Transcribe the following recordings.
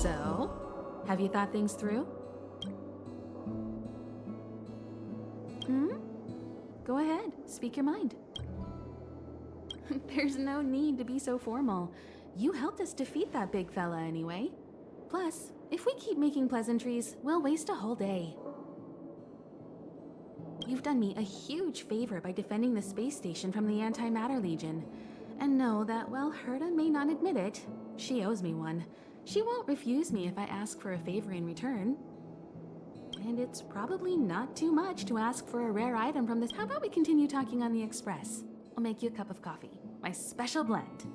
So, have you thought things through? Go ahead, speak your mind. There's no need to be so formal. You helped us defeat that big fella anyway. Plus, if we keep making pleasantries, we'll waste a whole day. You've done me a huge favor by defending the space station from the Antimatter Legion. And know that while Herta may not admit it, she owes me one. She won't refuse me if I ask for a favor in return. And it's probably not too much to ask for a rare item from this. How about we continue talking on the express? I'll make you a cup of coffee. My special blend.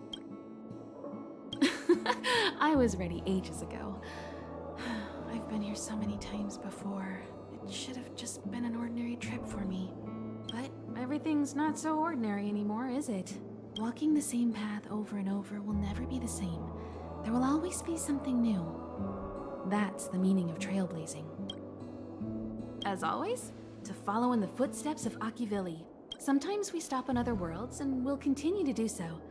I was ready ages ago. I've been here so many times before. It should have just been an ordinary trip for me. But everything's not so ordinary anymore, is it? Walking the same path over and over will never be the same. There will always be something new. That's the meaning of trailblazing. As always, to follow in the footsteps of Akivilli. Sometimes we stop on other worlds, and we'll continue to do so.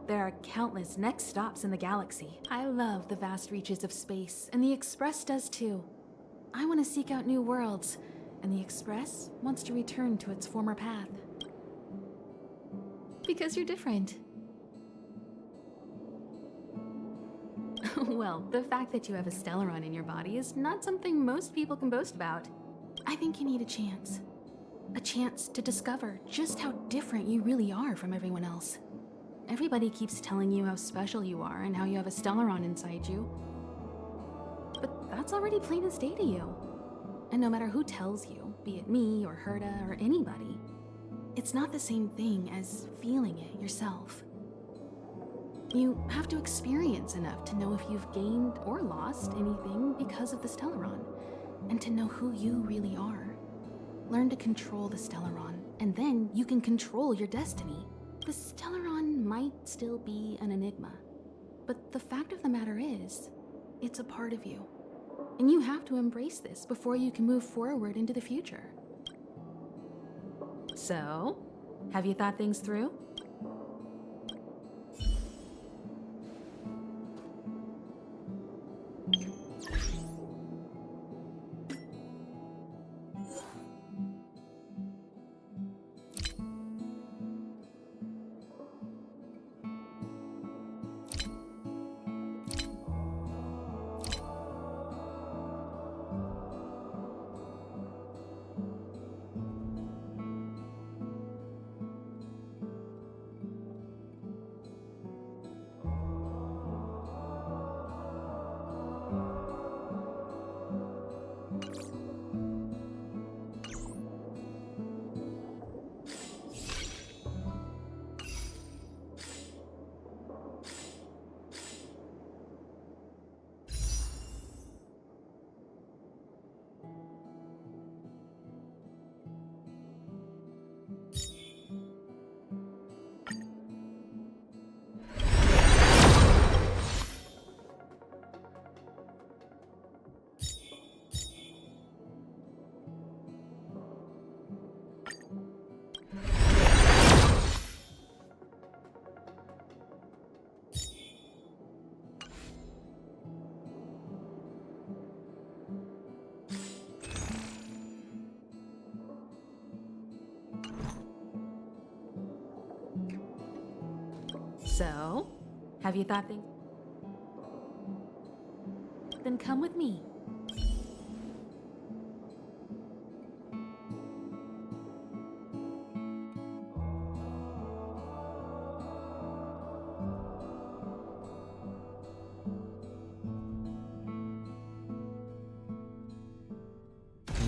There are countless next stops in the galaxy. I love the vast reaches of space, and the Express does too. I want to seek out new worlds, and the Express wants to return to its former path. Because you're different. Well, the fact that you have a Stellaron in your body is not something most people can boast about. I think you need a chance. A chance to discover just how different you really are from everyone else. Everybody keeps telling you how special you are and how you have a Stellaron inside you. But that's already plain as day to you. And no matter who tells you, be it me or Herta or anybody, it's not the same thing as feeling it yourself. You have to experience enough to know if you've gained or lost anything because of the Stellaron, and to know who you really are. Learn to control the Stellaron, and then you can control your destiny. The Stellaron might still be an enigma, but the fact of the matter is, it's a part of you. And you have to embrace this before you can move forward into the future. So, have you thought things through? So, have you thought things? Then come with me.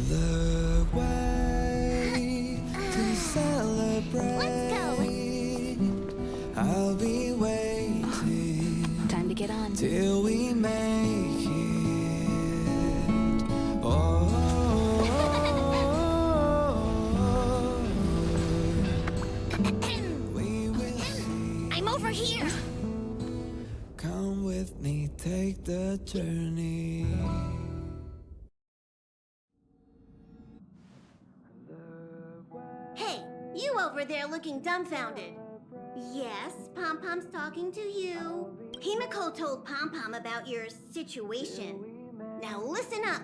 The way to celebrate. Let's go. I'll be waiting Time to get on. till we make it. Oh, we will see. I'm over here. Come with me, take the journey. Hey, you over there looking dumbfounded. Yes, Pom Pom's talking to you. Himiko told Pom Pom about your situation. Now listen up.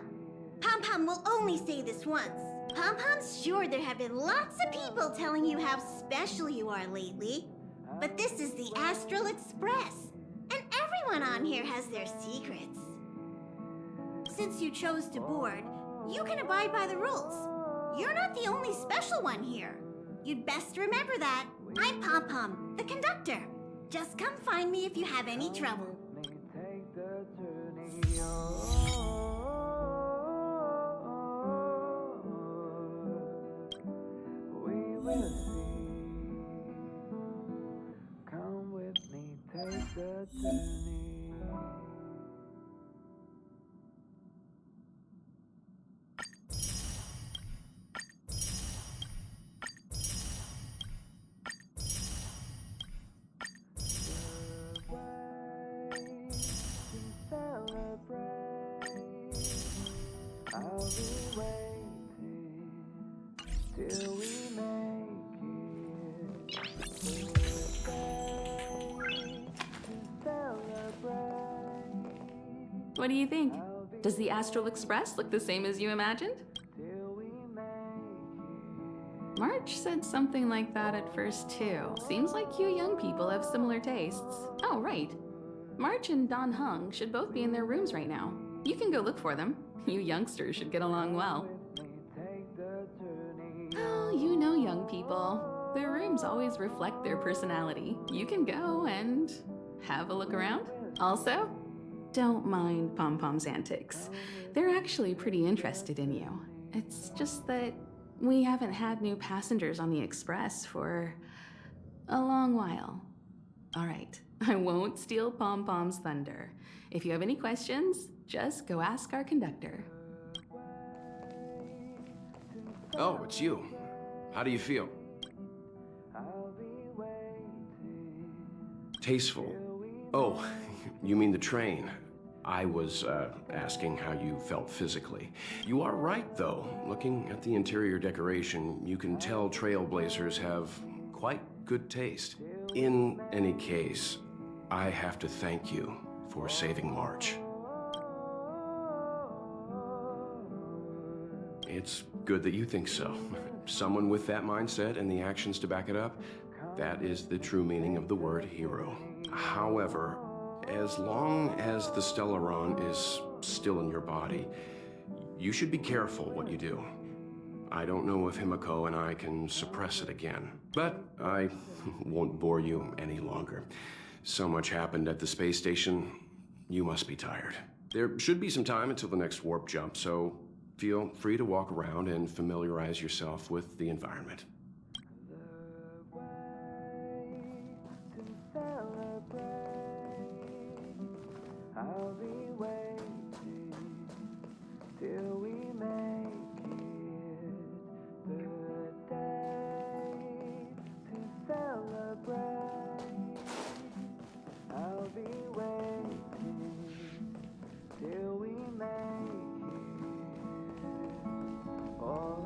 Pom Pom will only say this once. Pom Pom's sure there have been lots of people telling you how special you are lately. But this is the Astral Express, and everyone on here has their secrets. Since you chose to board, you can abide by the rules. You're not the only special one here. You'd best remember that. I'm Pom Pom, the conductor. Just come find me if you have any trouble. Take the journey on. We will see. Come with me, take the journey. I'll be waiting till we make it to celebrate. What do you think? Does the Astral Express look the same as you imagined? Till we make March said something like that at first, too. Seems like you young people have similar tastes. Oh, right. March and Don Hung should both be in their rooms right now. You can go look for them. You youngsters should get along well. take the journey. Oh, you know young people. Their rooms always reflect their personality. You can go and have a look around. Also, don't mind Pom Pom's antics. They're actually pretty interested in you. It's just that we haven't had new passengers on the Express for a long while. All right, I won't steal Pom Pom's thunder. If you have any questions, just go ask our conductor. Oh, it's you. How do you feel? I'll be waiting. Tasteful. Oh, you mean the train. I was asking how you felt physically. You are right, though. Looking at the interior decoration, you can tell trailblazers have quite good taste. In any case, I have to thank you for saving March. It's good that you think so. Someone with that mindset and the actions to back it up, that is the true meaning of the word hero. However, as long as the Stellaron is still in your body, you should be careful what you do. I don't know if Himiko and I can suppress it again, but I won't bore you any longer. So much happened at the space station, you must be tired. There should be some time until the next warp jump, so feel free to walk around and familiarize yourself with the environment. I'll be waiting till we make it the day to celebrate. I'll be waiting till we make it. Oh,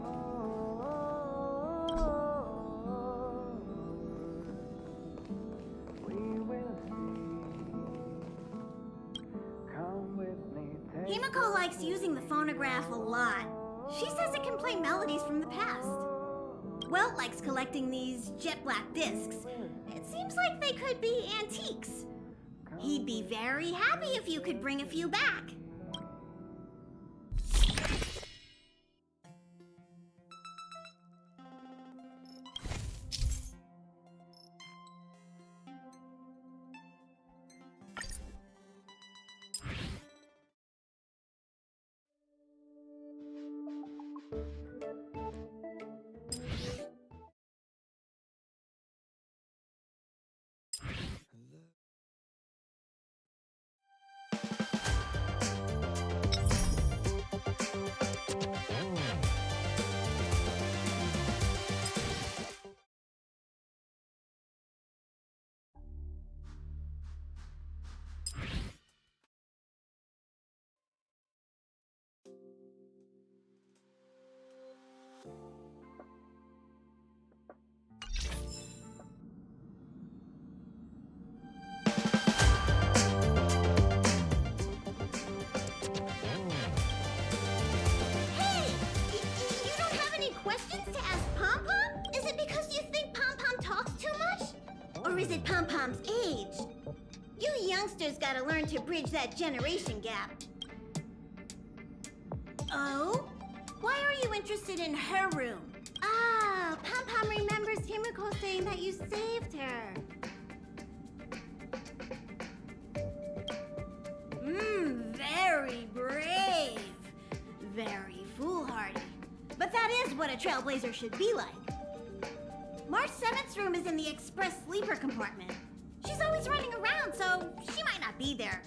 we will see. Come with me, take Himiko likes using the phonograph a lot. She says it can play melodies from the past. Welt likes collecting these jet black discs. It seems like they could be antiques. He'd be very happy if you could bring a few back. Or is it Pom Pom's age? You youngsters gotta learn to bridge that generation gap. Oh? Why are you interested in her room? Ah, Pom Pom remembers Himiko saying that you saved her. Very brave. Very foolhardy. But that is what a trailblazer should be like. March 7th's room is in the express sleeper compartment. She's always running around, so she might not be there.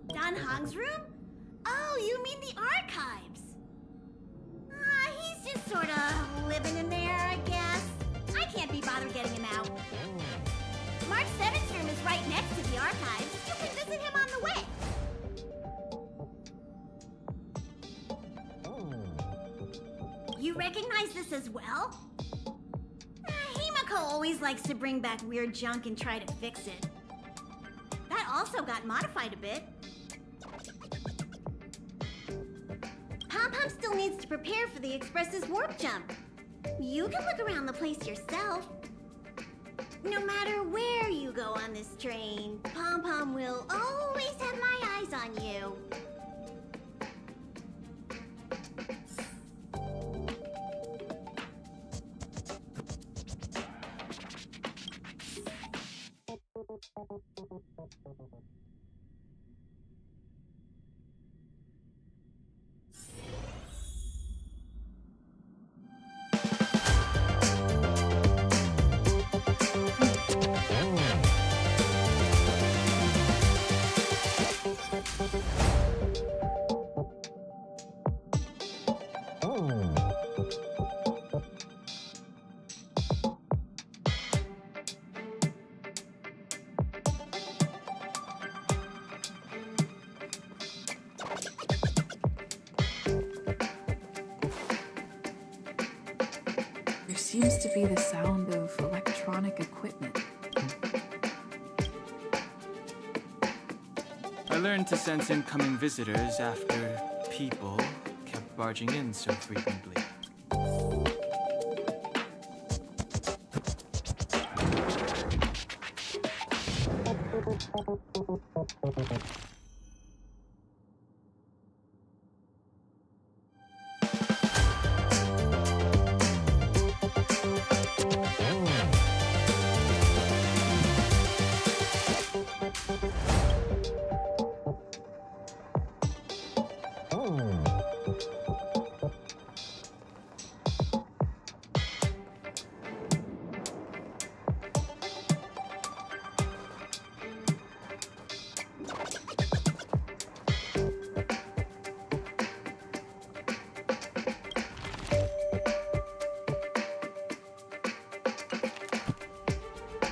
Don Hong's room? Oh, you mean the archives? He's just sorta living in there, I guess. I can't be bothered getting him out. March 7th's room is right next to the archives. You can visit him on the way. You recognize this as well? Himiko always likes to bring back weird junk and try to fix it. That also got modified a bit. Pom Pom still needs to prepare for the Express's warp jump. You can look around the place yourself. No matter where you go on this train, Pom Pom will always have my eyes on you. There seems to be the sound of electronic equipment. I learned to sense incoming visitors after people kept barging in so frequently.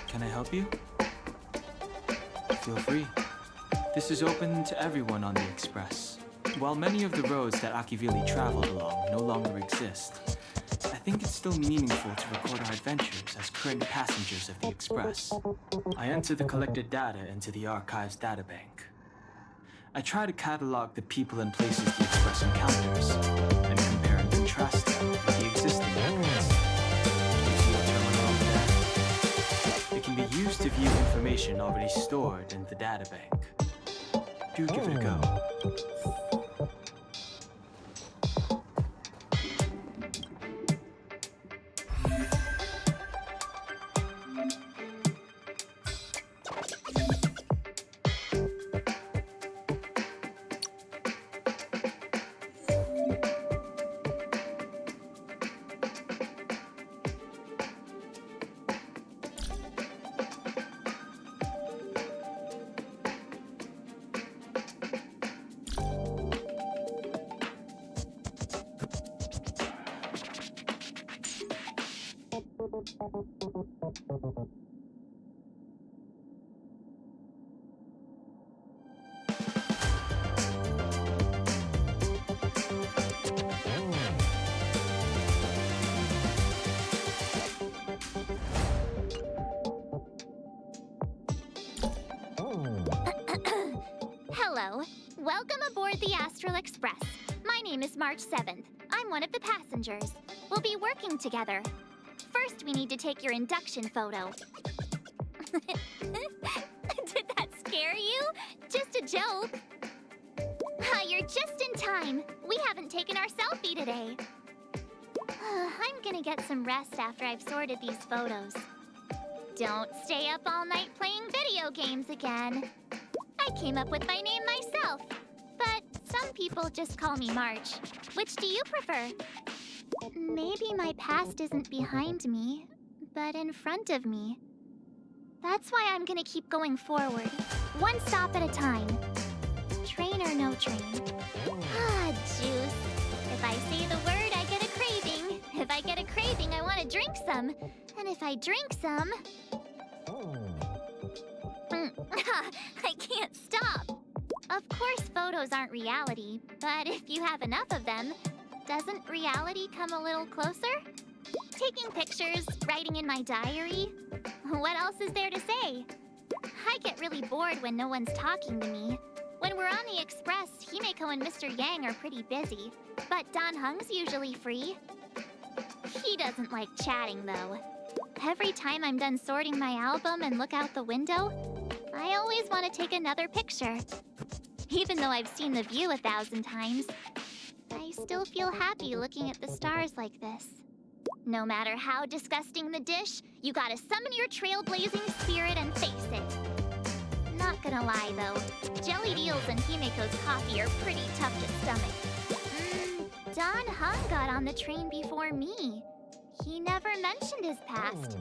Can I help you? Feel free. This is open to everyone on the Express. While many of the roads that Akivili traveled along no longer exist, I think it's still meaningful to record our adventures as current passengers of the Express. I enter the collected data into the Archives databank. I try to catalog the people and places the Express encounters, and compare and contrast them with the existing records. You see the terminal over there? It can be used to view information already stored in the databank. Do give it a go. Hello. Welcome aboard the Astral Express. My name time is March 7th. I'm one of the passengers. We'll be working together. First, we need to take your induction photo. Did that scare you? Just a joke. You're just in time. We haven't taken our selfie today. I'm gonna get some rest after I've sorted these photos. Don't stay up all night playing video games again. I came up with my name myself, but some people just call me March. Which do you prefer? Maybe my past isn't behind me, but in front of me. That's why I'm gonna keep going forward, one stop at a time. Train or no train? Juice. If I say the word, I get a craving. If I get a craving, I want to drink some. And if I drink some... I can't stop. Of course, photos aren't reality, but if you have enough of them, doesn't reality come a little closer? Taking pictures, writing in my diary. What else is there to say? I get really bored when no one's talking to me. When we're on the Express, Himeko and Mr. Yang are pretty busy, but Dan Heng's usually free. He doesn't like chatting, though. Every time I'm done sorting my album and look out the window, I always want to take another picture. Even though I've seen the view 1,000 times, I still feel happy looking at the stars like this. No matter how disgusting the dish, you gotta summon your trailblazing spirit and face it. Not gonna lie, though, jellied eels and Himeko's coffee are pretty tough to stomach. Dan Heng got on the train before me. He never mentioned his past.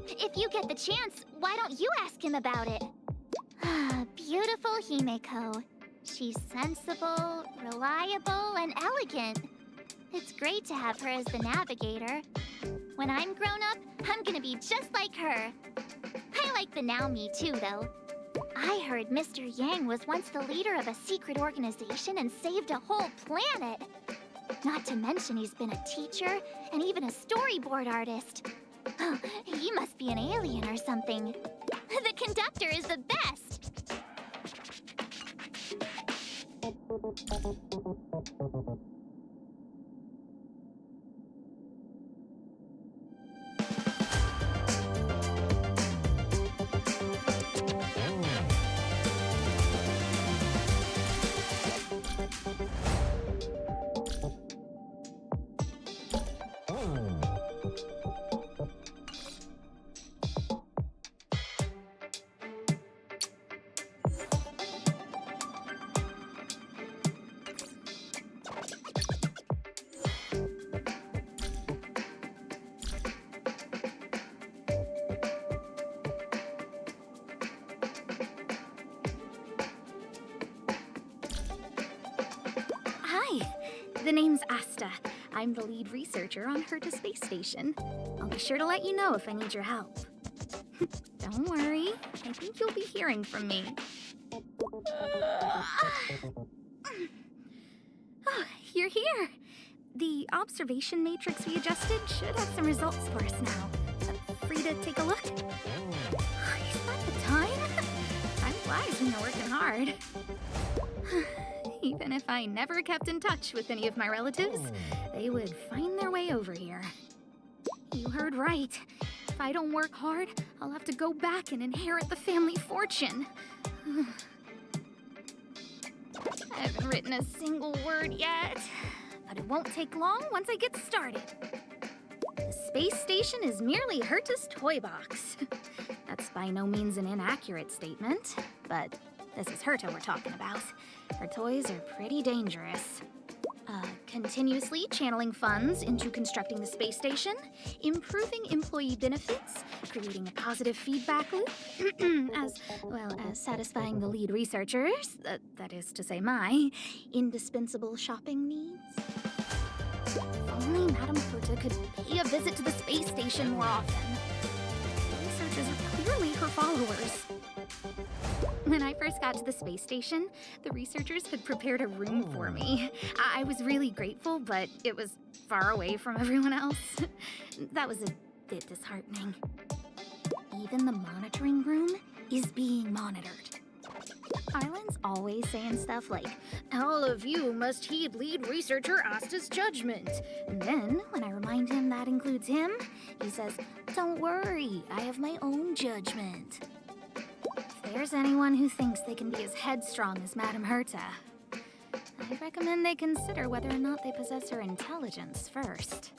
If you get the chance, why don't you ask him about it? Beautiful Himeko. She's sensible, reliable, and elegant. It's great to have her as the navigator. When I'm grown up, I'm gonna be just like her. I like the now me too, though. I heard Mr. Yang was once the leader of a secret organization and saved a whole planet. Not to mention he's been a teacher and even a storyboard artist. He must be an alien or something. The conductor is the best! The name's Asta. I'm the lead researcher on Herta Space Station. I'll be sure to let you know if I need your help. Don't worry, I think you'll be hearing from me. Oh, you're here. The observation matrix we adjusted should have some results for us now. Free to take a look? Is that the time? Time flies when you're working hard. Even if I never kept in touch with any of my relatives, they would find their way over here. You heard right. If I don't work hard, I'll have to go back and inherit the family fortune. I haven't written a single word yet, but it won't take long once I get started. The space station is merely Herta's toy box. That's by no means an inaccurate statement, but this is Herta we're talking about. Her toys are pretty dangerous. Continuously channeling funds into constructing the space station, improving employee benefits, creating a positive feedback loop, as well as satisfying the lead researchers, that is to say my, indispensable shopping needs. If only Madame Herta could pay a visit to the space station more often. The researchers are clearly her followers. When I first got to the space station, the researchers had prepared a room for me. I was really grateful, but it was far away from everyone else. That was a bit disheartening. Even the monitoring room is being monitored. Island's always saying stuff like, all of you must heed lead researcher Asta's judgment. And then, when I remind him that includes him, he says, don't worry, I have my own judgment. If there's anyone who thinks they can be as headstrong as Madame Herta, I'd recommend they consider whether or not they possess her intelligence first.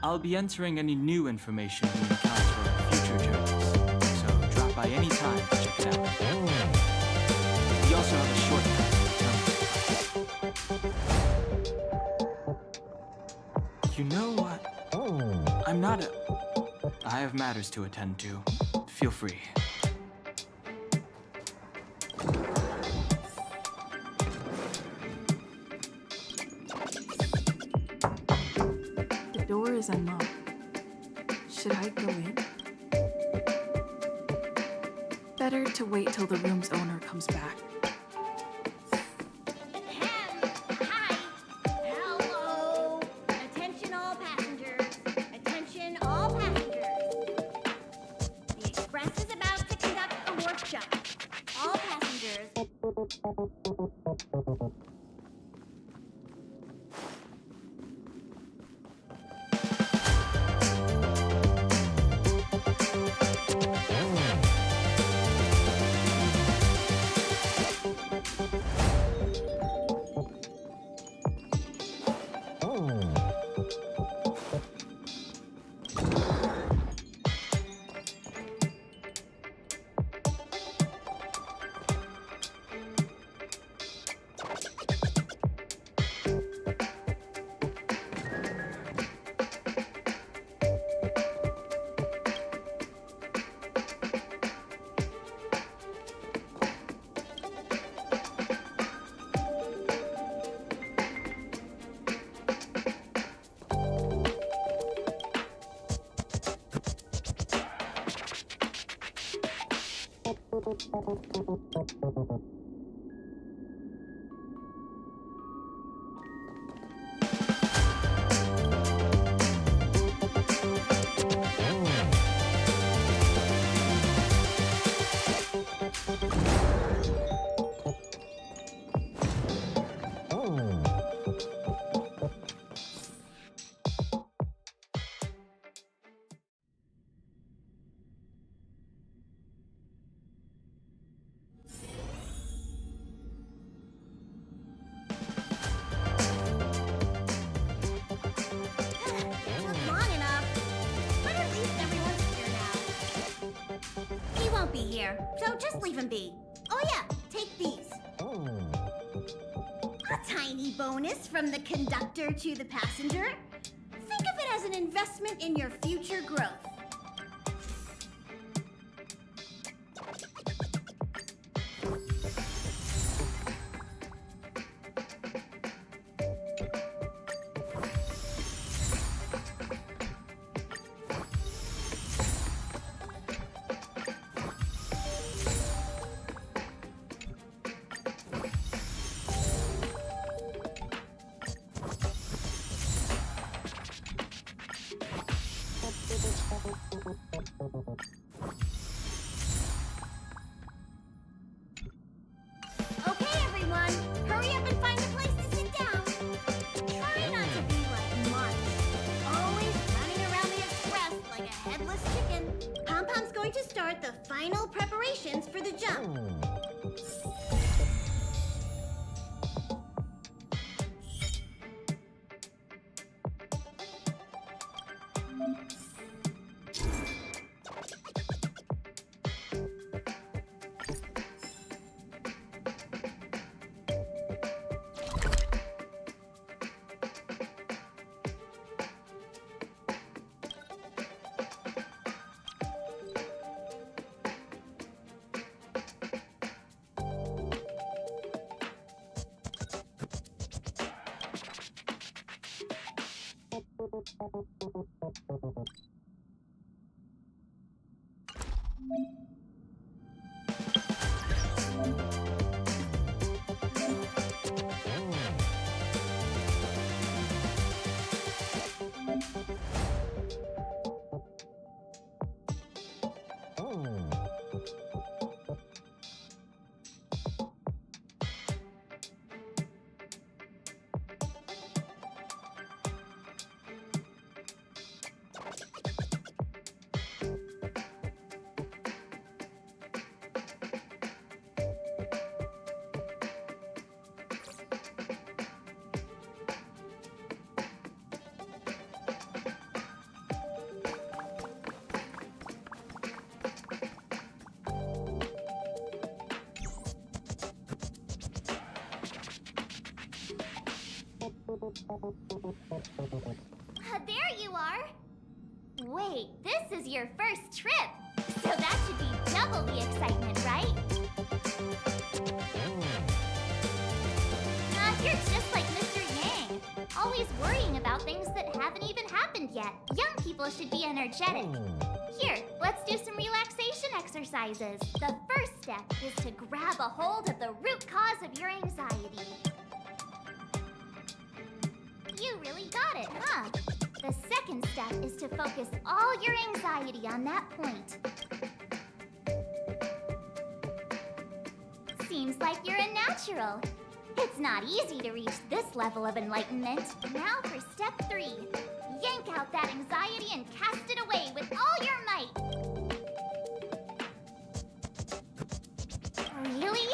I'll be entering any new information we encounter on future journeys, so drop by any time to check it out. We also have a shortcut to the terminal. You know what? I have matters to attend to. Feel free. The door is unlocked. Should I go in? Better to wait till the room's owner comes back. Hi. Hello. Attention all passengers. Attention all passengers. The Express is about to conduct a workshop. All passengers. Took long enough. But at least everyone's here now. He won't be here, so just leave him be. Oh yeah, take these. A tiny bonus from the conductor to the passenger. Think of it as an investment in your future growth. Okay, everyone, hurry up and find a place to sit down. Try not to be like March, always running around the express like a headless chicken. Pom-Pom's going to start the final preparations for the jump. There you are. Wait, this is your first trip. So that should be double the excitement, right? You're just like Mr. Yang. Always worrying about things that haven't even happened yet. Young people should be energetic. Here, let's do some relaxation exercises. The first step is to grab a hold of the root cause of your anxiety. You really got it, huh? The second step is to focus all your anxiety on that point. Seems like you're a natural. It's not easy to reach this level of enlightenment. Now for step 3. Yank out that anxiety and cast it away with all your might. Really?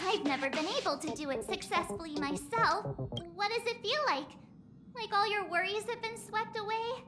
I've never been able to do it successfully myself. What does it feel like? Like all your worries have been swept away?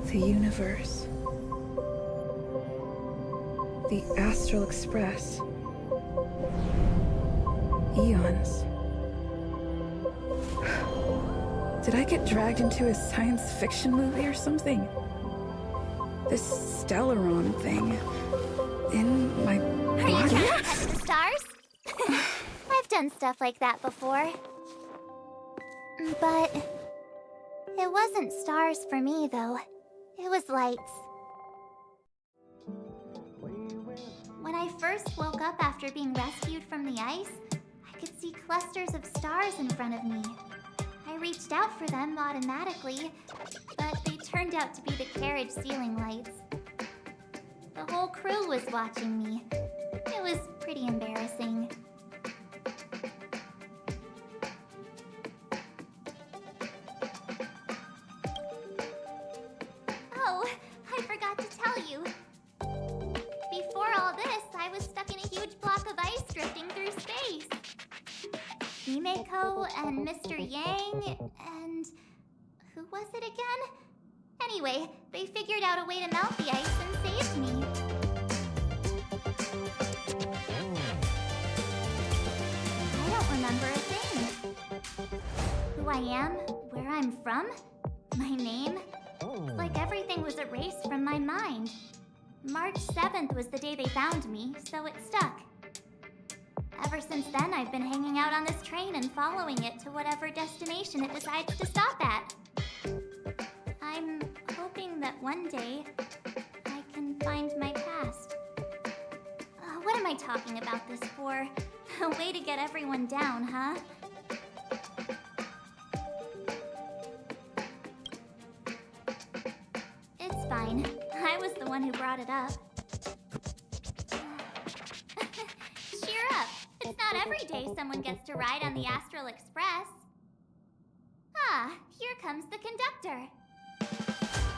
The universe. The Astral Express. Eons. Did I get dragged into a science fiction movie or something? This Stellaron thing in my Are you body? trying to touch the stars? I've done stuff like that before. But it wasn't stars for me, though. It was lights. When I first woke up after being rescued from the ice, I could see clusters of stars in front of me. I reached out for them automatically, but they turned out to be the carriage ceiling lights. The whole crew was watching me. It was pretty embarrassing. Oh, I forgot to tell you. Before all this, I was stuck in a huge block of ice drifting through space. Himeko and Mr. Yang and... who was it again? Anyway, they figured out a way to melt the ice and saved me. I don't remember a thing. Who I am, where I'm from, my name. It's like everything was erased from my mind. March 7th was the day they found me, so it stuck. Ever since then, I've been hanging out on this train and following it to whatever destination it decides to stop at. I'm hoping that one day I can find my past. What am I talking about this for? A way to get everyone down, huh? It's fine. I was the one who brought it up. Cheer up. It's not every day someone gets to ride on the Astral Express. Ah, here comes the conductor.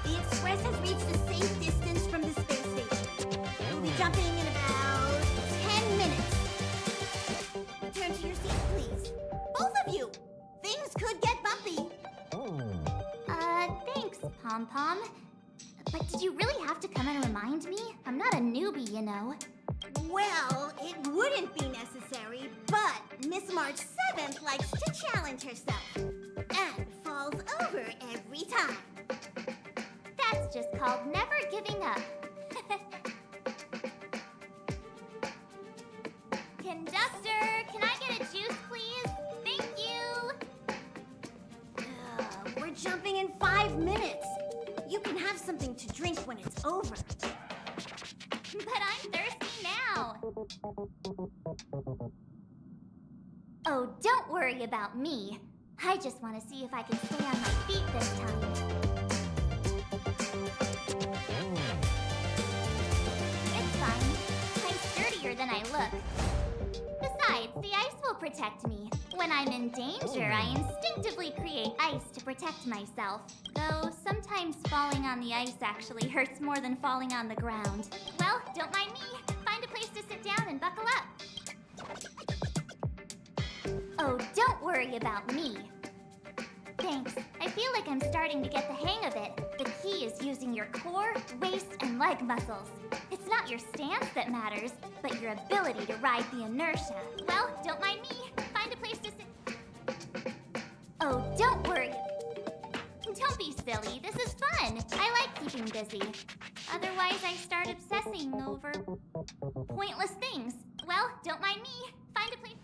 The Express has reached a safe distance from the space station. We'll be jumping in about 10 minutes. Return to your seats, please. Both of you! Things could get bumpy. Thanks, Pom Pom. But did you really have to come and remind me? I'm not a newbie, you know. Well, it wouldn't be necessary, but Miss March 7th likes to challenge herself. And falls over every time. That's just called never giving up. Conductor, can I get a juice, please? Thank you! We're jumping in 5 minutes. You can have something to drink when it's over. But I'm thirsty now. Oh, don't worry about me. I just want to see if I can stay on my feet this time. It's fine. I'm sturdier than I look. Besides, the ice will protect me. When I'm in danger, I instinctively create ice to protect myself. Though sometimes falling on the ice actually hurts more than falling on the ground. Well, don't mind me. Find a place to sit down and buckle up. Oh, don't worry about me. Thanks. I feel like I'm starting to get the hang of it. The key is using your core, waist, and leg muscles. It's not your stance that matters, but your ability to ride the inertia. Well, don't mind me. Find a place to sit. Oh, don't worry. Don't be silly. This is fun. I like keeping busy. Otherwise, I start obsessing over pointless things. Well, don't mind me. Find a place.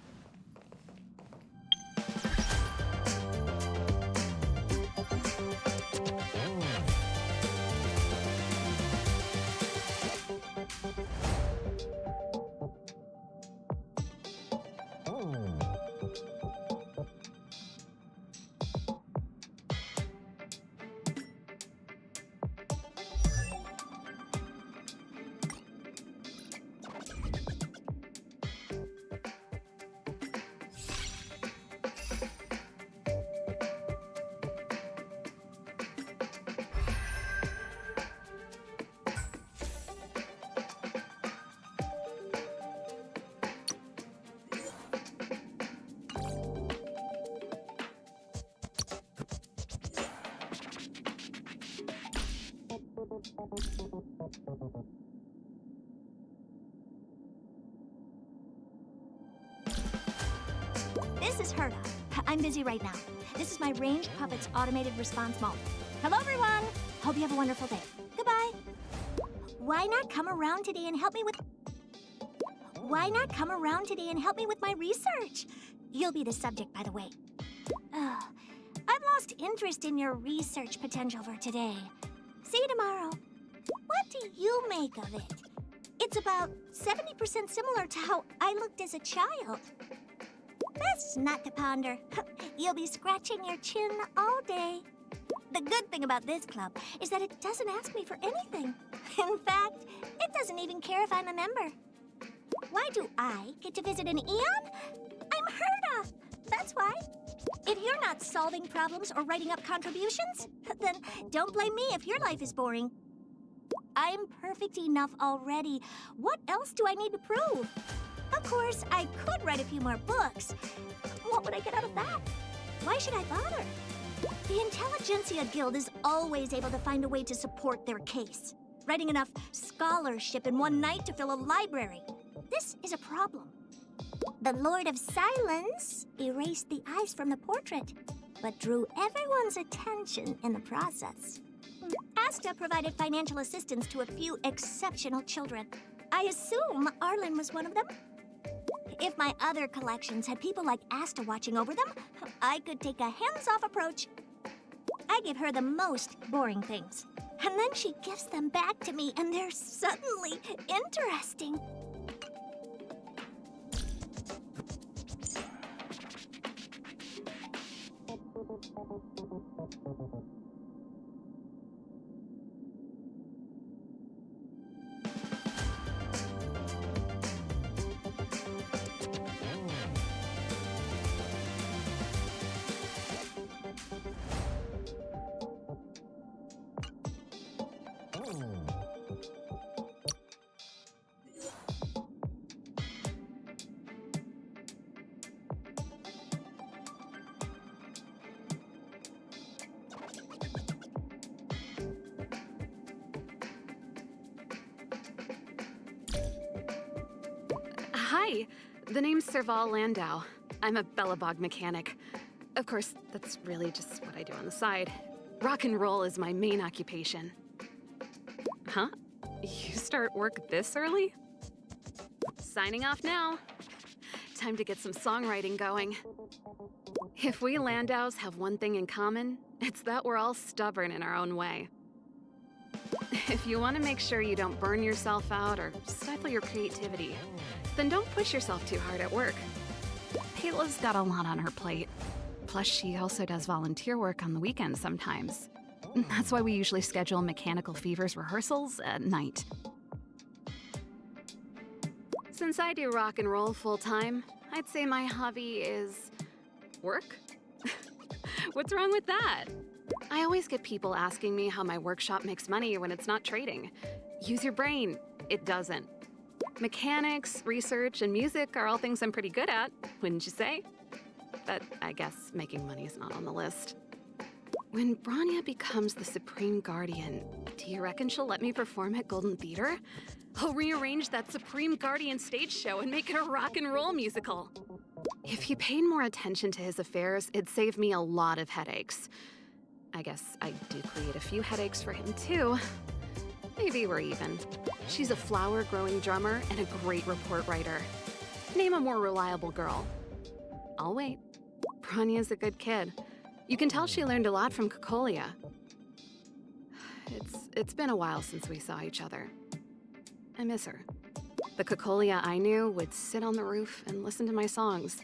This is Herta. I'm busy right now. This is my ranged puppet's automated response mode. Hello, everyone. Hope you have a wonderful day. Goodbye. Why not come around today and help me with... my research? You'll be the subject, by the way. I've lost interest in your research potential for today. See you tomorrow. What do you make of it? It's about 70% similar to how I looked as a child. That's not to ponder. You'll be scratching your chin all day. The good thing about this club is that it doesn't ask me for anything. In fact, it doesn't even care if I'm a member. Why do I get to visit an Eon? I'm Herta. That's why. If you're not solving problems or writing up contributions, then don't blame me if your life is boring. I'm perfect enough already. What else do I need to prove? Of course, I could write a few more books. What would I get out of that? Why should I bother? The Intelligentsia Guild is always able to find a way to support their case. Writing enough scholarship in one night to fill a library. This is a problem. The Lord of Silence erased the eyes from the portrait, but drew everyone's attention in the process. Asta provided financial assistance to a few exceptional children. I assume Arlen was one of them? If my other collections had people like Asta watching over them, I could take a hands-off approach. I give her the most boring things, and then she gives them back to me, and they're suddenly interesting. Hi, the name's Serval Landau. I'm a Belobog mechanic. Of course, that's really just what I do on the side. Rock and roll is my main occupation. Huh? You start work this early? Signing off now. Time to get some songwriting going. If we Landaus have one thing in common, it's that we're all stubborn in our own way. If you want to make sure you don't burn yourself out or stifle your creativity, then don't push yourself too hard at work. Payla's got a lot on her plate. Plus, she also does volunteer work on the weekends sometimes. That's why we usually schedule Mechanical Fever's rehearsals at night. Since I do rock and roll full-time, I'd say my hobby is work. What's wrong with that? I always get people asking me how my workshop makes money when it's not trading. Use your brain. It doesn't. Mechanics, research, and music are all things I'm pretty good at, wouldn't you say? But I guess making money is not on the list. When Branya becomes the Supreme Guardian, do you reckon she'll let me perform at Golden Theater? I'll rearrange that Supreme Guardian stage show and make it a rock and roll musical. If he paid more attention to his affairs, it'd save me a lot of headaches. I guess I do create a few headaches for him too. Maybe we're even. She's a flower-growing drummer and a great report writer. Name a more reliable girl. I'll wait. Branya's a good kid. You can tell she learned a lot from Cocolia. It's been a while since we saw each other. I miss her. The Cocolia I knew would sit on the roof and listen to my songs.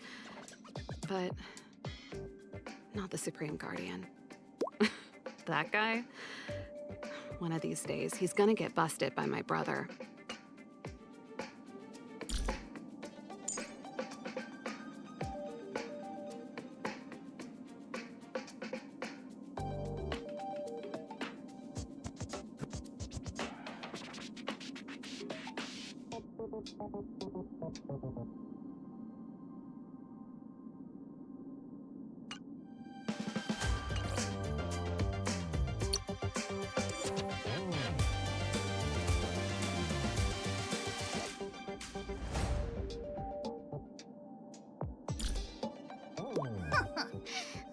But not the Supreme Guardian. That guy? One of these days, he's gonna get busted by my brother.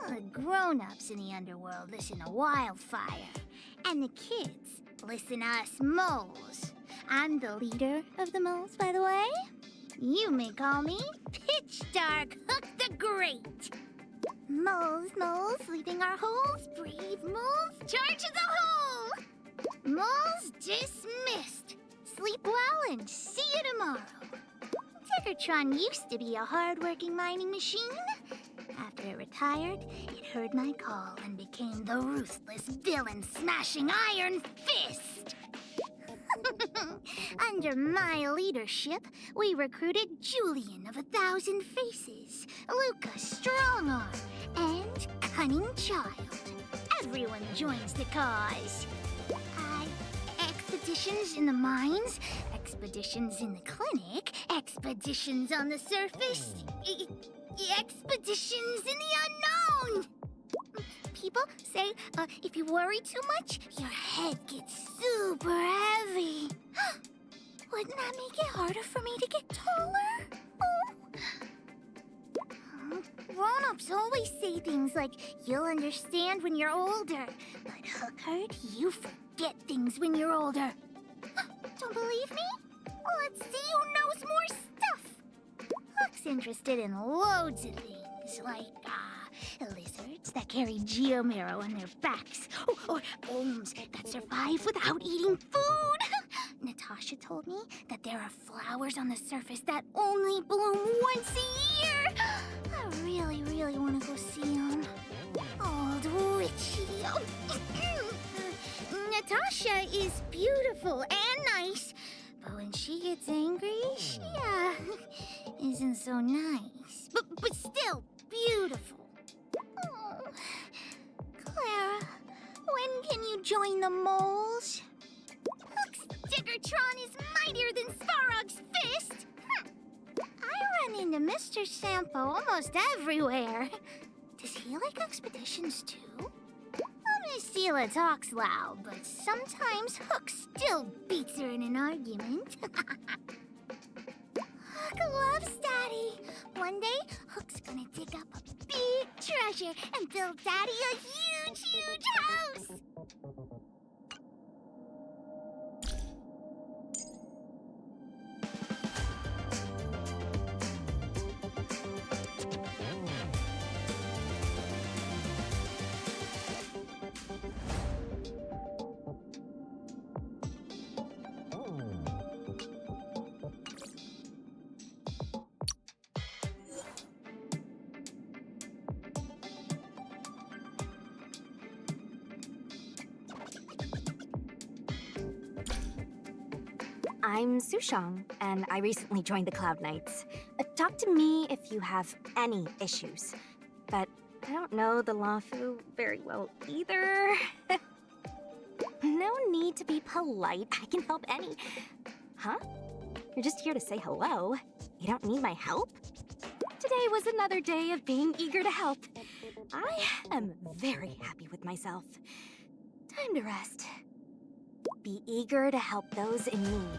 The grown-ups in the underworld listen to Wildfire. And the kids listen to us moles. I'm the leader of the moles, by the way. You may call me Pitch Dark Hook the Great. Moles, leaving our holes. Brave moles, charge the hole. Moles dismissed. Sleep well and see you tomorrow. Tickertron used to be a hard-working mining machine. After it retired, it heard my call and became the ruthless villain smashing Iron Fist. Under my leadership, we recruited Julian of 1,000 Faces, Luca Strongarm, and Cunning Child. Everyone joins the cause. Expeditions in the mines, expeditions in the clinic, expeditions on the surface, expeditions in the unknown. People say if you worry too much, your head gets super heavy. Wouldn't that make it harder for me to get taller? Oh. Grown-ups always say things like, you'll understand when you're older. But Hookard, you forget things when you're older. Don't believe me? Let's see who knows more stuff. Hook's interested in loads of things, like, lizards that carry geomarrow on their backs, or ohms that survive without eating food. Natasha told me that there are flowers on the surface that only bloom once a year. I really, really want to go see them. Old witchy. Natasha is beautiful and nice, but when she gets angry, she, isn't so nice. But still beautiful. Oh. Clara, when can you join the moles? Hook's Tickertron is mightier than Svarog's fist. I run into Mr. Sampo almost everywhere. Does he like expeditions too? Miss Sela talks loud, but sometimes Hook still beats her in an argument. Hook loves Daddy. One day, Hook's gonna dig up a big treasure and build Daddy a huge, huge house. I'm Sushang, and I recently joined the Cloud Knights. Talk to me if you have any issues. But I don't know the Lafu very well either. No need to be polite. I can help any... Huh? You're just here to say hello. You don't need my help? Today was another day of being eager to help. I am very happy with myself. Time to rest. Be eager to help those in need.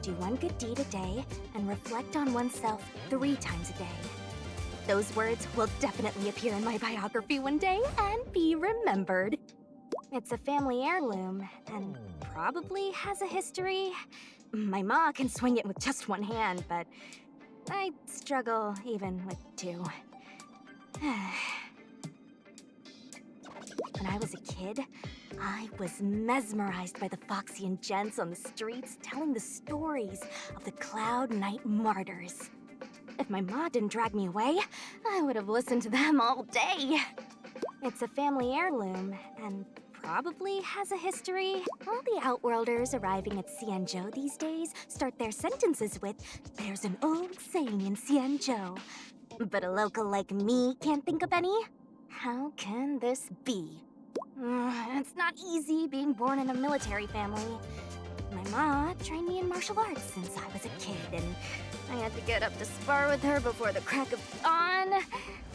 Do one good deed a day and reflect on oneself 3 times a day. Those words will definitely appear in my biography one day and be remembered. It's a family heirloom and probably has a history. My ma can swing it with just one hand, but I struggle even with 2. When I was a kid, I was mesmerized by the Foxian gents on the streets telling the stories of the Cloud Knight martyrs. If my ma didn't drag me away, I would have listened to them all day. It's a family heirloom and probably has a history. All the Outworlders arriving at Xianzhou these days start their sentences with, "There's an old saying in Xianzhou." But a local like me can't think of any? How can this be? It's not easy being born in a military family. My ma trained me in martial arts since I was a kid, and I had to get up to spar with her before the crack of dawn.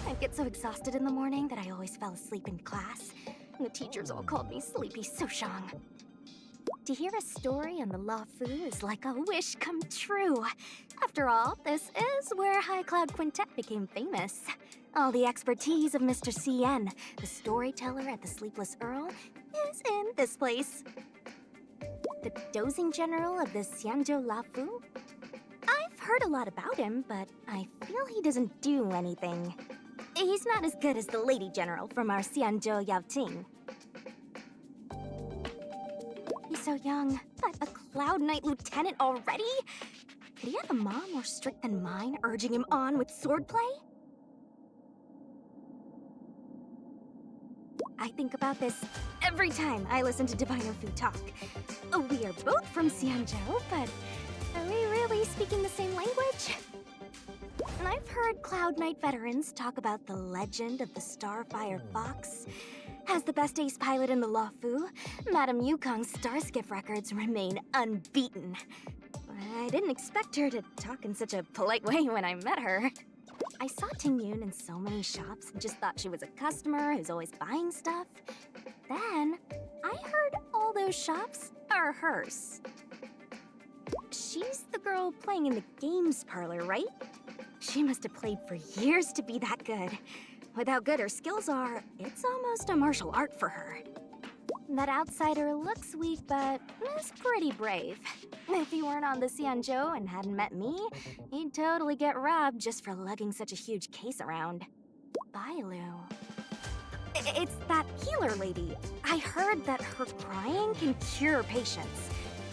I'd get so exhausted in the morning that I always fell asleep in class, and the teachers all called me Sleepy Sushang. To hear a story on the Lafu is like a wish come true. After all, this is where High Cloud Quintet became famous. All the expertise of Mr. CN, the storyteller at the Sleepless Earl, is in this place. The dozing general of the Xianzhou Lafu? I've heard a lot about him, but I feel he doesn't do anything. He's not as good as the lady general from our Xianzhou Yaoting. He's so young, but a Cloud Knight lieutenant already? Could he have a mom more strict than mine, urging him on with swordplay? I think about this every time I listen to Diviner Fu talk. We are both from Xianzhou, but are we really speaking the same language? And I've heard Cloud Knight veterans talk about the legend of the Starfire Fox. As the best ace pilot in the Lafu, Madame Yukong's Starskiff records remain unbeaten. I didn't expect her to talk in such a polite way when I met her. I saw Ting Yun in so many shops and just thought she was a customer who's always buying stuff. Then, I heard all those shops are hers. She's the girl playing in the games parlor, right? She must have played for years to be that good. With how good her skills are, it's almost a martial art for her. That outsider looks weak, but is pretty brave. If he weren't on the Xianzhou and hadn't met me, he'd totally get robbed just for lugging such a huge case around. Bailu. It's that healer lady. I heard that her crying can cure patients.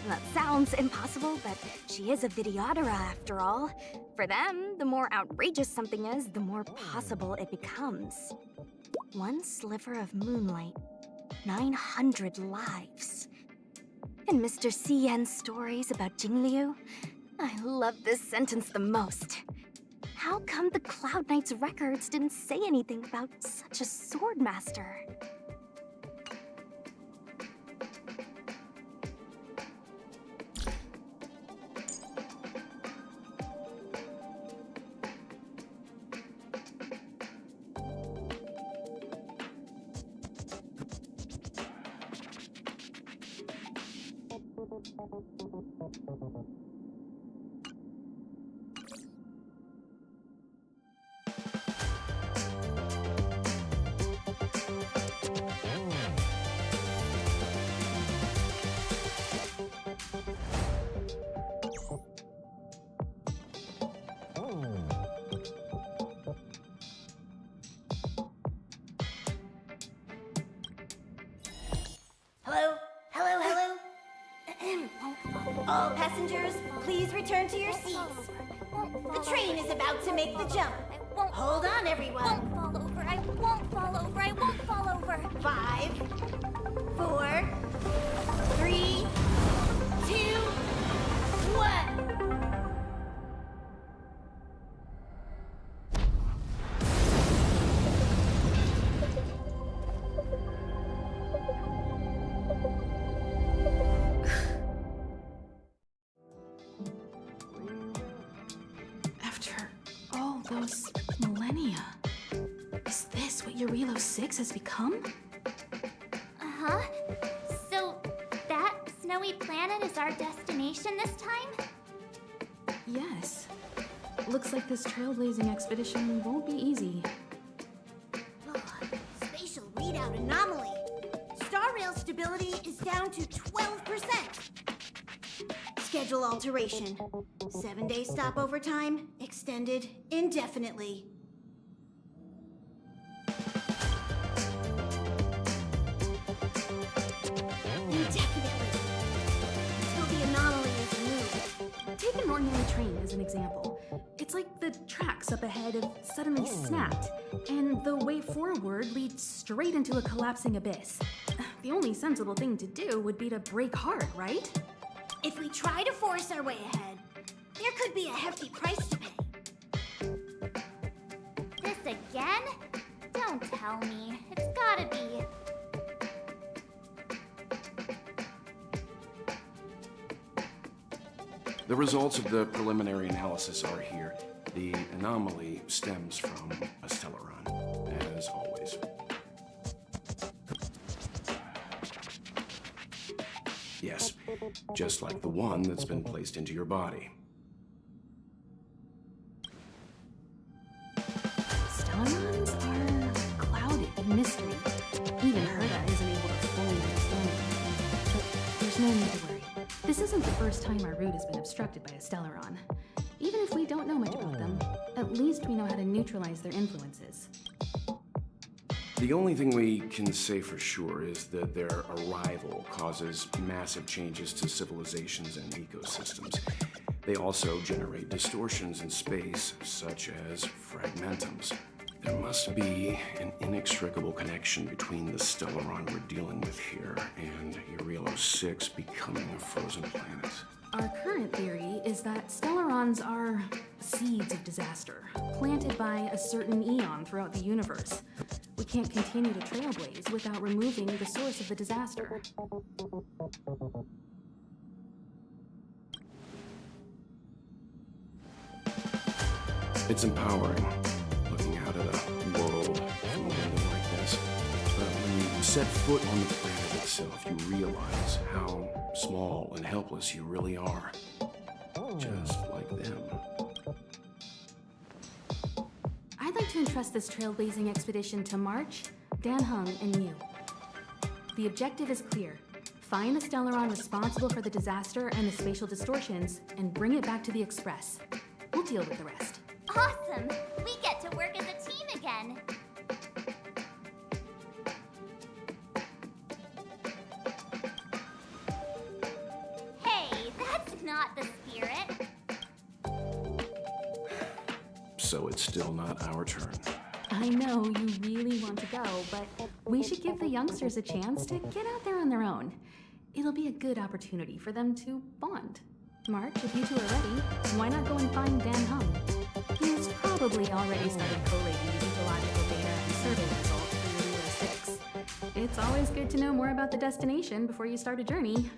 That sounds impossible, but she is a videodora after all. For them, the more outrageous something is, the more possible it becomes. One sliver of moonlight, 900 lives. And Mr. CN's stories about Jingliu? I love this sentence the most. How come the Cloud Knight's records didn't say anything about such a sword master? All passengers, please return to your seats. The train is about to make the jump. Hold on, everyone. I won't fall over. I won't fall over. 5, 4, 3, 2, 1. After all those millennia, is this what Eurilo 6 has become? Uh-huh. So, that snowy planet is our destination this time? Yes. Looks like this trailblazing expedition won't be easy. Spatial readout anomaly. Star rail stability is down to 12%. Schedule alteration. 7-day stopover time extended indefinitely. Indefinitely. Until the anomaly is removed. Take an ordinary train as an example. It's like the tracks up ahead have suddenly snapped, and the way forward leads straight into a collapsing abyss. The only sensible thing to do would be to brake hard, right? If we try to force our way ahead, there could be a hefty price to pay. This again? Don't tell me. It's gotta be. The results of the preliminary analysis are here. The anomaly stems from a Stellaron, as always. Yes, just like the one that's been placed into your body. Stellarons are clouded in mystery. Even Herta isn't able to fully understand them. But there's no need to worry. This isn't the first time our route has been obstructed by a Stellaron. Even if we don't know much about them, at least we know how to neutralize their influences. The only thing we can say for sure is that their arrival causes massive changes to civilizations and ecosystems. They also generate distortions in space, such as fragmentums. There must be an inextricable connection between the Stellaron we're dealing with here and Eurelos 6 becoming a frozen planet. Our current theory is that Stellarons are seeds of disaster, planted by a certain eon throughout the universe. We can't continue to trailblaze without removing the source of the disaster. It's empowering, looking out at a world from a window like this. But when you set foot on the planet itself, you realize how small and helpless you really are. Just like them. I'd like to entrust this trailblazing expedition to March, Dan Hung, and you. The objective is clear. Find the Stellaron responsible for the disaster and the spatial distortions, and bring it back to the Express. We'll deal with the rest. Awesome! We get to work as a team again. Hey, that's not the spirit. So it's still not our turn. I know you really want to go, but we should give the youngsters a chance to get out there on their own. It'll be a good opportunity for them to bond. March, if you two are ready, why not go and find Dan Hung? He's probably already started collating the ecological data and survey results for Eurelos 6. It's always good to know more about the destination before you start a journey.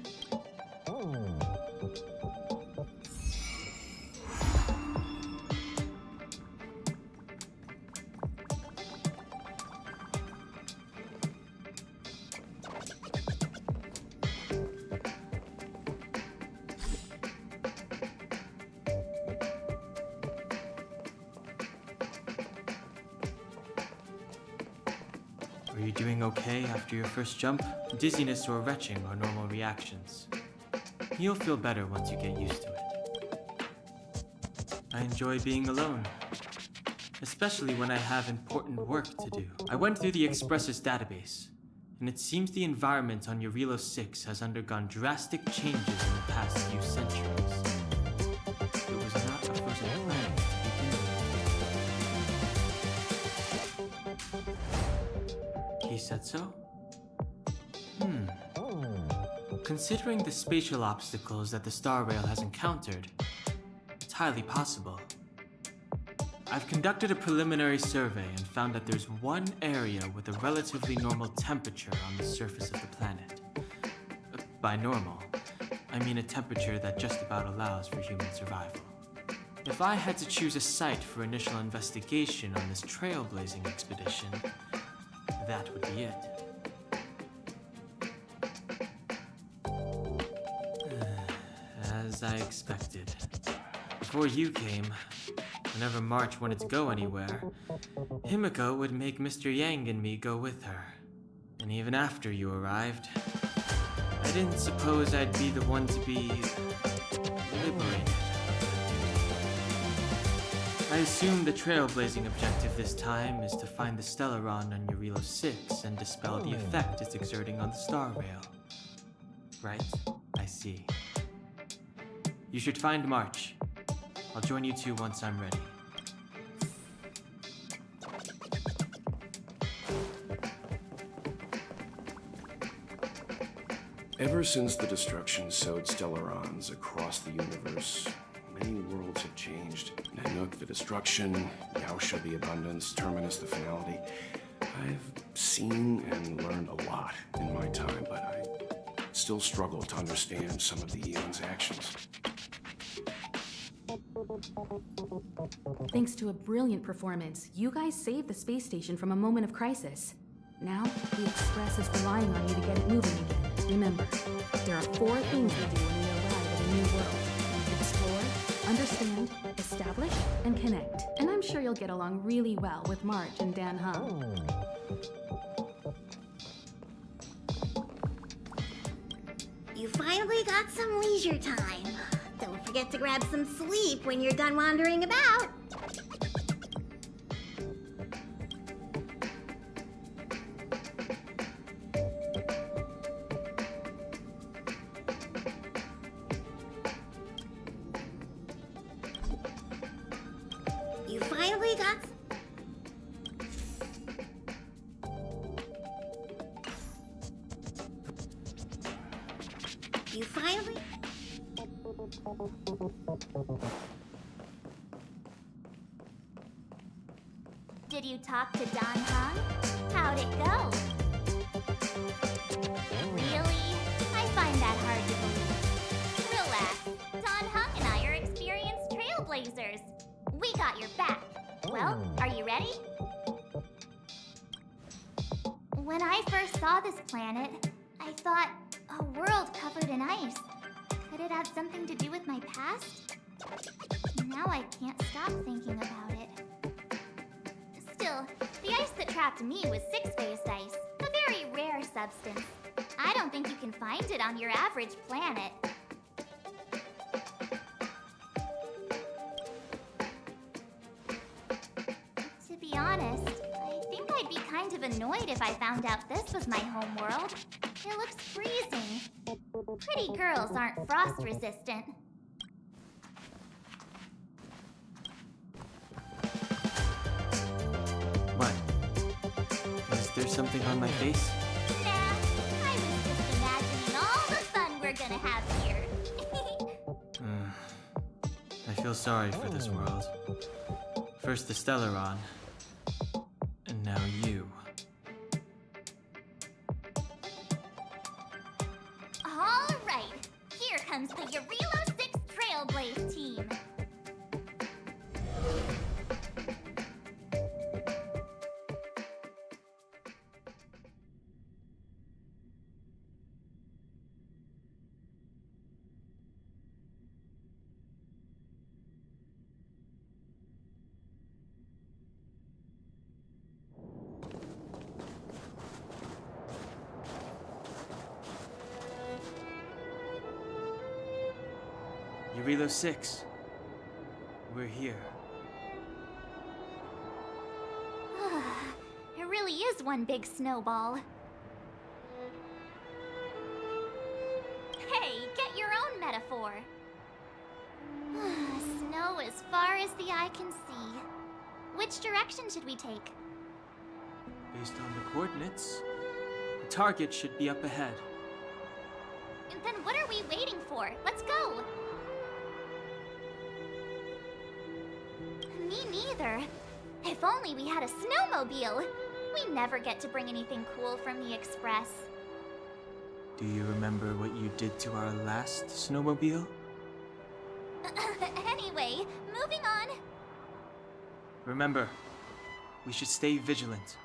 Are you doing okay after your first jump? Dizziness or retching are normal reactions. You'll feel better once you get used to it. I enjoy being alone, especially when I have important work to do. I went through the Express's database, and it seems the environment on Eurelos 6 has undergone drastic changes in the past few centuries. It was not a frozen planet to begin with. He said so? Considering the spatial obstacles that the Star Rail has encountered, it's highly possible. I've conducted a preliminary survey and found that there's one area with a relatively normal temperature on the surface of the planet. By normal, I mean a temperature that just about allows for human survival. If I had to choose a site for initial investigation on this trailblazing expedition, that would be it. As I expected. Before you came, whenever March wanted to go anywhere, Himiko would make Mr. Yang and me go with her. And even after you arrived, I didn't suppose I'd be the one to be liberated. I assume the trailblazing objective this time is to find the Stellaron on Eurelos 6 and dispel the effect it's exerting on the Star Rail. Right? I see. You should find March. I'll join you two once I'm ready. Ever since the destruction sowed Stellarons across the universe, many worlds have changed. Nanook, the destruction, Yaosha, the abundance, Terminus, the finality. I've seen and learned a lot in my time, but I still struggle to understand some of the Eon's actions. Thanks to a brilliant performance, you guys saved the space station from a moment of crisis. Now, the Express is relying on you to get it moving again. Remember, there are 4 things we do when we arrive at a new world. Explore, understand, establish, and connect. And I'm sure you'll get along really well with March and Dan Hung. You finally got some leisure time. Don't forget to grab some sleep when you're done wandering about. You finally got... You finally... Did you talk to Don Hung? How'd it go? Really? I find that hard to believe. Relax. Don Hung and I are experienced trailblazers. We got your back. Well, are you ready? When I first saw this planet, I thought, a world covered in ice. Could it have something to do with my past? Now I can't stop thinking about it. Still, the ice that trapped me was 6-phased ice, a very rare substance. I don't think you can find it on your average planet. To be honest, I think I'd be kind of annoyed if I found out this was my home world. It looks freezing. Pretty girls aren't frost resistant. What? Is there something on my face? Nah, I was just imagining all the fun we're gonna have here. I feel sorry for this world. First the Stellaron, and now you. All right, here comes the Eurilo 6 Trailblaze team. Eurilo 6. We're here. It really is one big snowball. Hey, get your own metaphor. Snow as far as the eye can see. Which direction should we take? Based on the coordinates, the target should be up ahead. Then what are we waiting for? Let's go! Me neither. If only we had a snowmobile. We never get to bring anything cool from the Express. Do you remember what you did to our last snowmobile? Anyway, moving on. Remember, we should stay vigilant.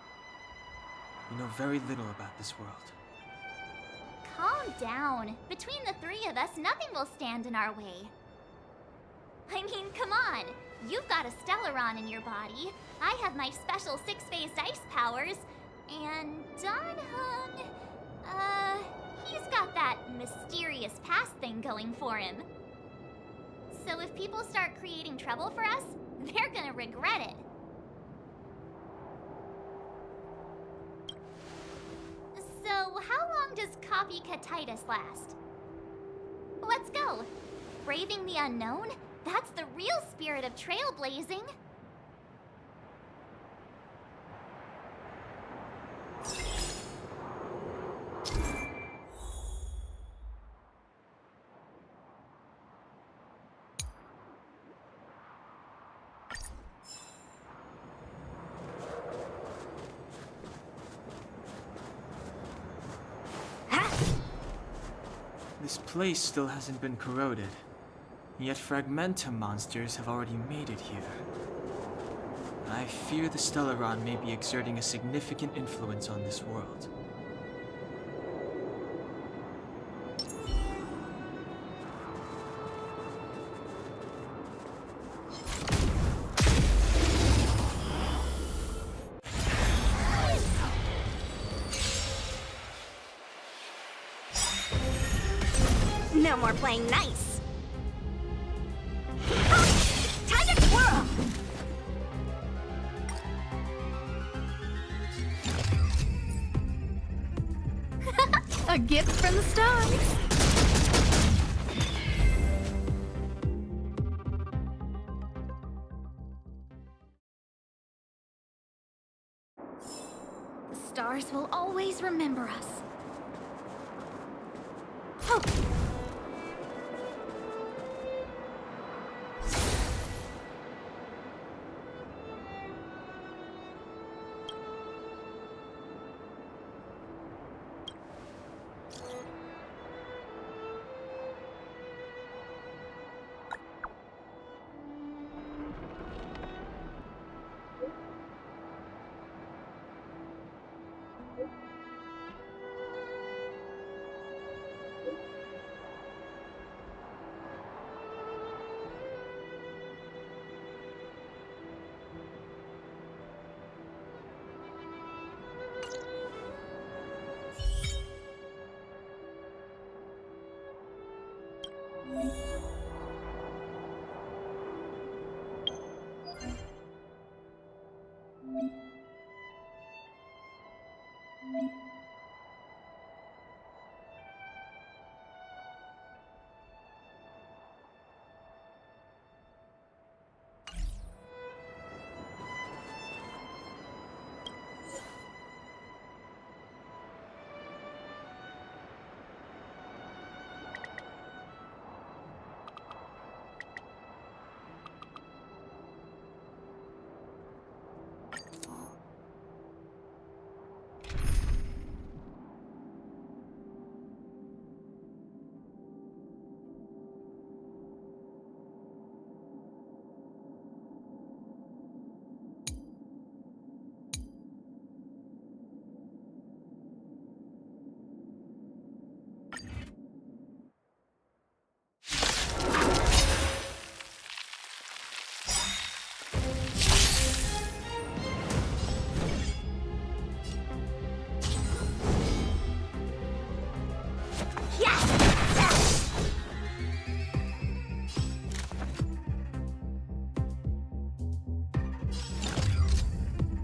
We know very little about this world. Calm down. Between the 3 of us, nothing will stand in our way. I mean, come on. You've got a Stellaron in your body. I have my special 6-phased ice powers. And Don Hung, he's got that mysterious past thing going for him. So if people start creating trouble for us, they're gonna regret it. So how long does copycatitis last? Let's go. Braving the unknown? That's the real spirit of trailblazing. This place still hasn't been corroded, yet Fragmentum monsters have already made it here. I fear the Stellaron may be exerting a significant influence on this world. No more playing nice. Time to twirl! A gift from the stars. The stars will always remember us. Oh.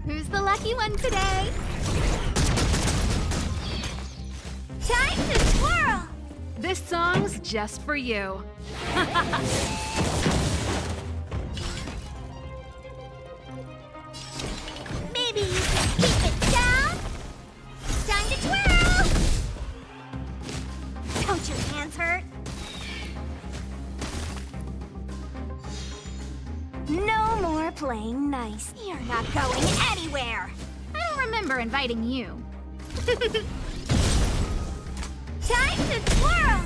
Who's the lucky one today? Time to twirl! This song's just for you. Maybe you can keep it down? Time to twirl! Don't your hands hurt? No more playing nice. You're not going anywhere! I don't remember inviting you. Time to twirl!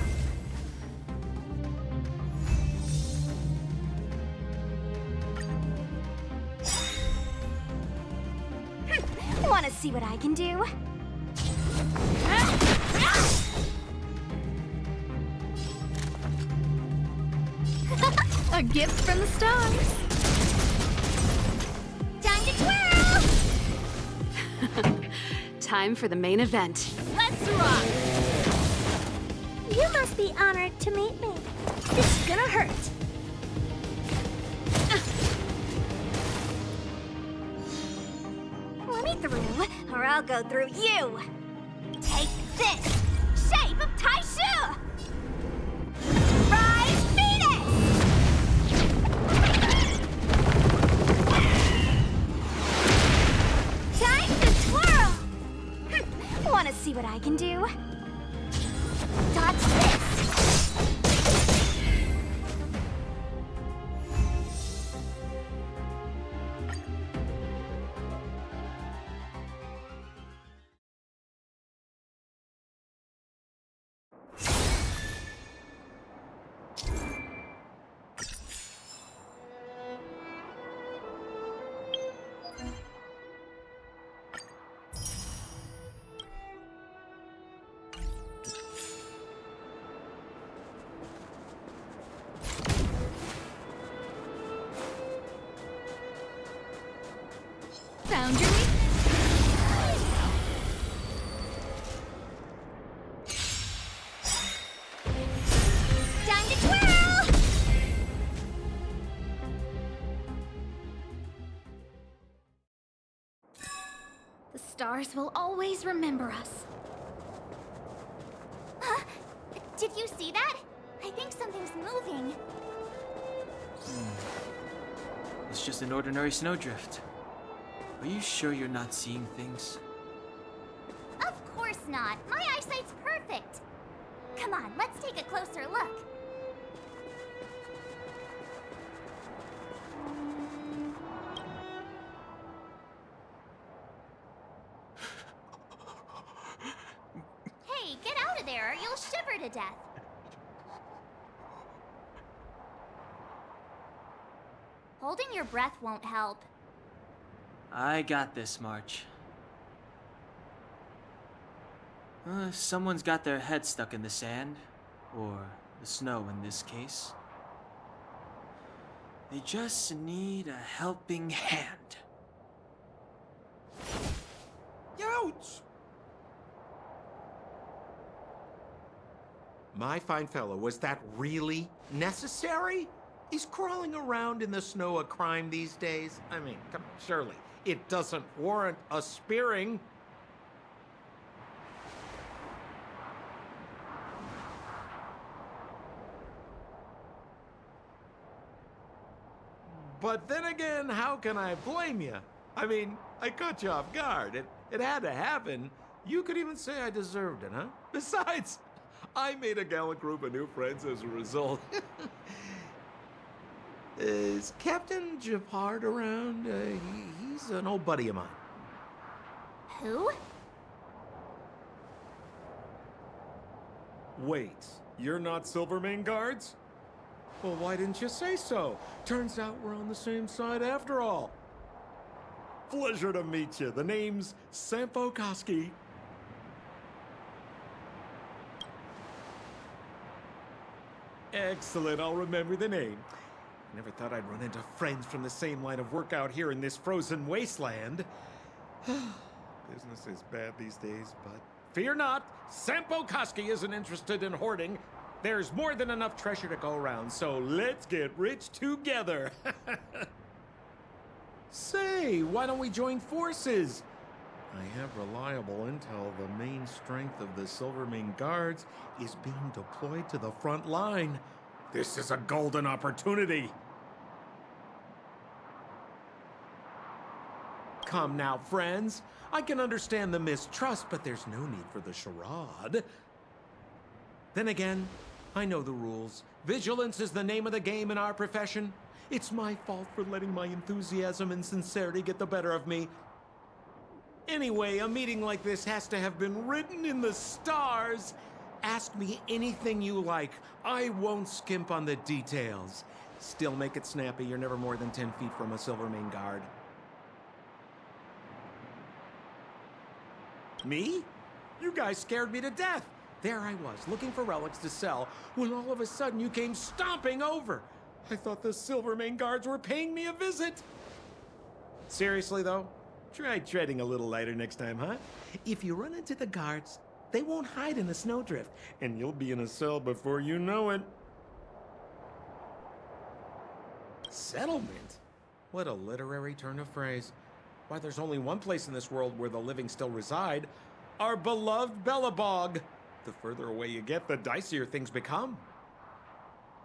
Want to see what I can do? A gift from the stars. Time to twirl! Time for the main event. Let's rock! You must be honored to meet me. This is gonna hurt. Let me through, or I'll go through you. Take this! Shape of Taishu! Rise Phoenix! Time to twirl! Want to see what I can do? Dodge this! Found your weakness. The stars will always remember us. Huh? Did you see that? I think something's moving. It's just an ordinary snowdrift. Are you sure you're not seeing things? Of course not. My eyesight's perfect. Come on, let's take a closer look. Hey, get out of there or you'll shiver to death. Holding your breath won't help. I got this, March. Someone's got their head stuck in the sand, or the snow in this case. They just need a helping hand. Ouch! My fine fellow, was that really necessary? Is crawling around in the snow a crime these days? I mean, come on, surely. It doesn't warrant a spearing. But then again, how can I blame you? I mean, I caught you off guard. It had to happen. You could even say I deserved it, huh? Besides, I made a gallant group of new friends as a result. Is Captain Japard around? He's an old buddy of mine. Who? Wait, you're not Silvermane Guards? Well, why didn't you say so? Turns out we're on the same side after all. Pleasure to meet you. The name's Sampo Koski. Excellent, I'll remember the name. Never thought I'd run into friends from the same line of work out here in this frozen wasteland. Business is bad these days, but fear not, Sampo Koski isn't interested in hoarding. There's more than enough treasure to go around, so let's get rich together. Say, why don't we join forces? I have reliable intel the main strength of the Silvermane Guards is being deployed to the front line. This is a golden opportunity. Come now, friends. I can understand the mistrust, but there's no need for the charade. Then again, I know the rules. Vigilance is the name of the game in our profession. It's my fault for letting my enthusiasm and sincerity get the better of me. Anyway, a meeting like this has to have been written in the stars. Ask me anything you like. I won't skimp on the details. Still make it snappy. You're never more than 10 feet from a Silvermane Guard. Me? You guys scared me to death. There I was, looking for relics to sell, when all of a sudden you came stomping over. I thought the Silvermane Guards were paying me a visit. Seriously, though? Try treading a little lighter next time, huh? If you run into the guards, they won't hide in a snowdrift, and you'll be in a cell before you know it. Settlement? What a literary turn of phrase. Why, there's only one place in this world where the living still reside. Our beloved Belobog. The further away you get, the dicier things become.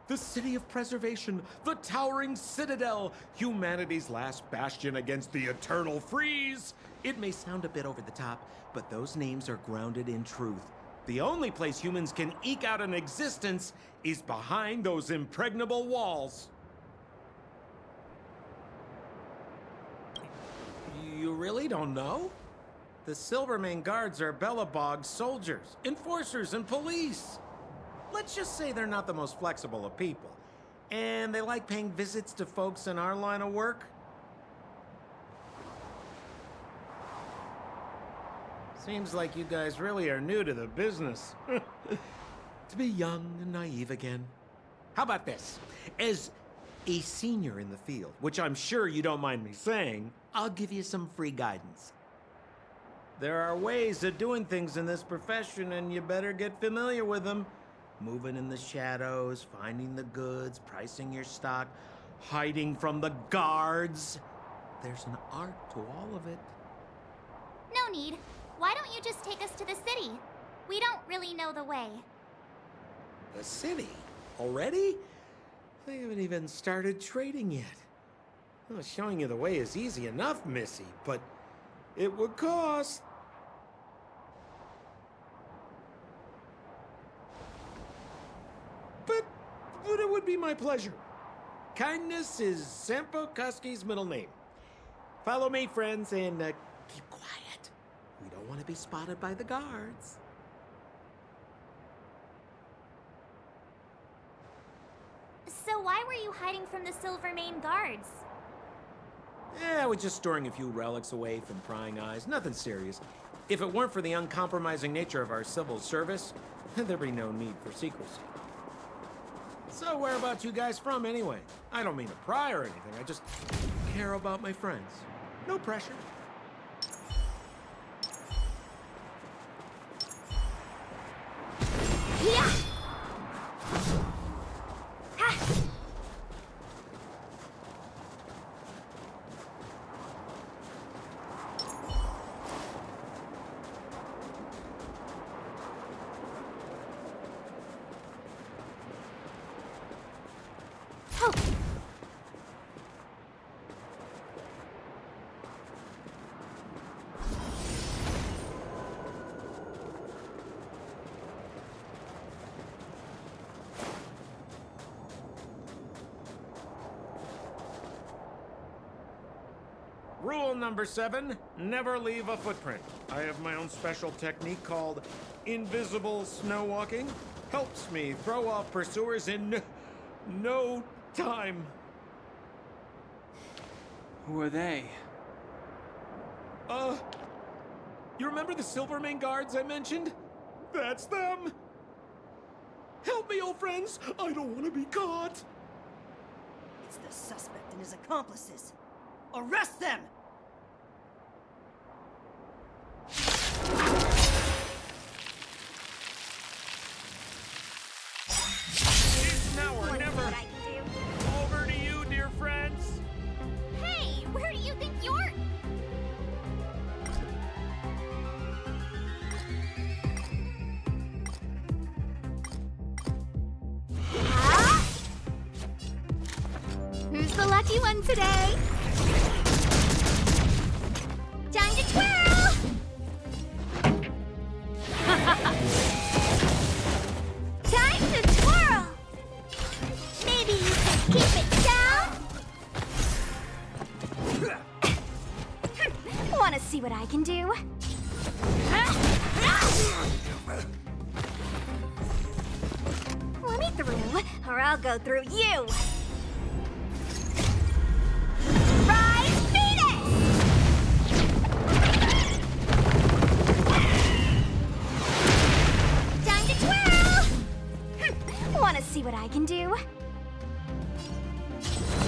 The city of preservation, the towering citadel, humanity's last bastion against the eternal freeze. It may sound a bit over the top, but those names are grounded in truth. The only place humans can eke out an existence is behind those impregnable walls. You really don't know? The Silvermane Guards are Belobog soldiers, enforcers, and police. Let's just say they're not the most flexible of people. And they like paying visits to folks in our line of work. Seems like you guys really are new to the business. To be young and naive again. How about this? As a senior in the field, which I'm sure you don't mind me saying, I'll give you some free guidance. There are ways of doing things in this profession, and you better get familiar with them. Moving in the shadows, finding the goods, pricing your stock, hiding from the guards. There's an art to all of it. No no need. Why don't you just take us to the city? We don't really know the way. The city? Already? I haven't even started trading yet. Well, showing you the way is easy enough, Missy, but it would cost. But it would be my pleasure. Kindness is Sampo Koski's middle name. Follow me, friends, and keep quiet. We don't want to be spotted by the guards. So why were you hiding from the Silvermane guards? Yeah, we're just storing a few relics away from prying eyes. Nothing serious. If it weren't for the uncompromising nature of our civil service, there'd be no need for secrecy. So whereabouts you guys from, anyway? I don't mean to pry or anything. I just care about my friends. No pressure. Yeah! Rule number 7, never leave a footprint. I have my own special technique called invisible snow walking. Helps me throw off pursuers in no time. Who are they? You remember the Silvermane guards I mentioned? That's them! Help me, old friends! I don't want to be caught! It's the suspect and his accomplices. Arrest them! It's now or never! Over to you, dear friends! Hey, where do you think you're... Who's the lucky one today? Time to twirl! Time to twirl! Maybe you can keep it down? Want to see what I can do? Let me through, or I'll go through you! Rise, Phoenix! Time to twirl! Want to see what I can do?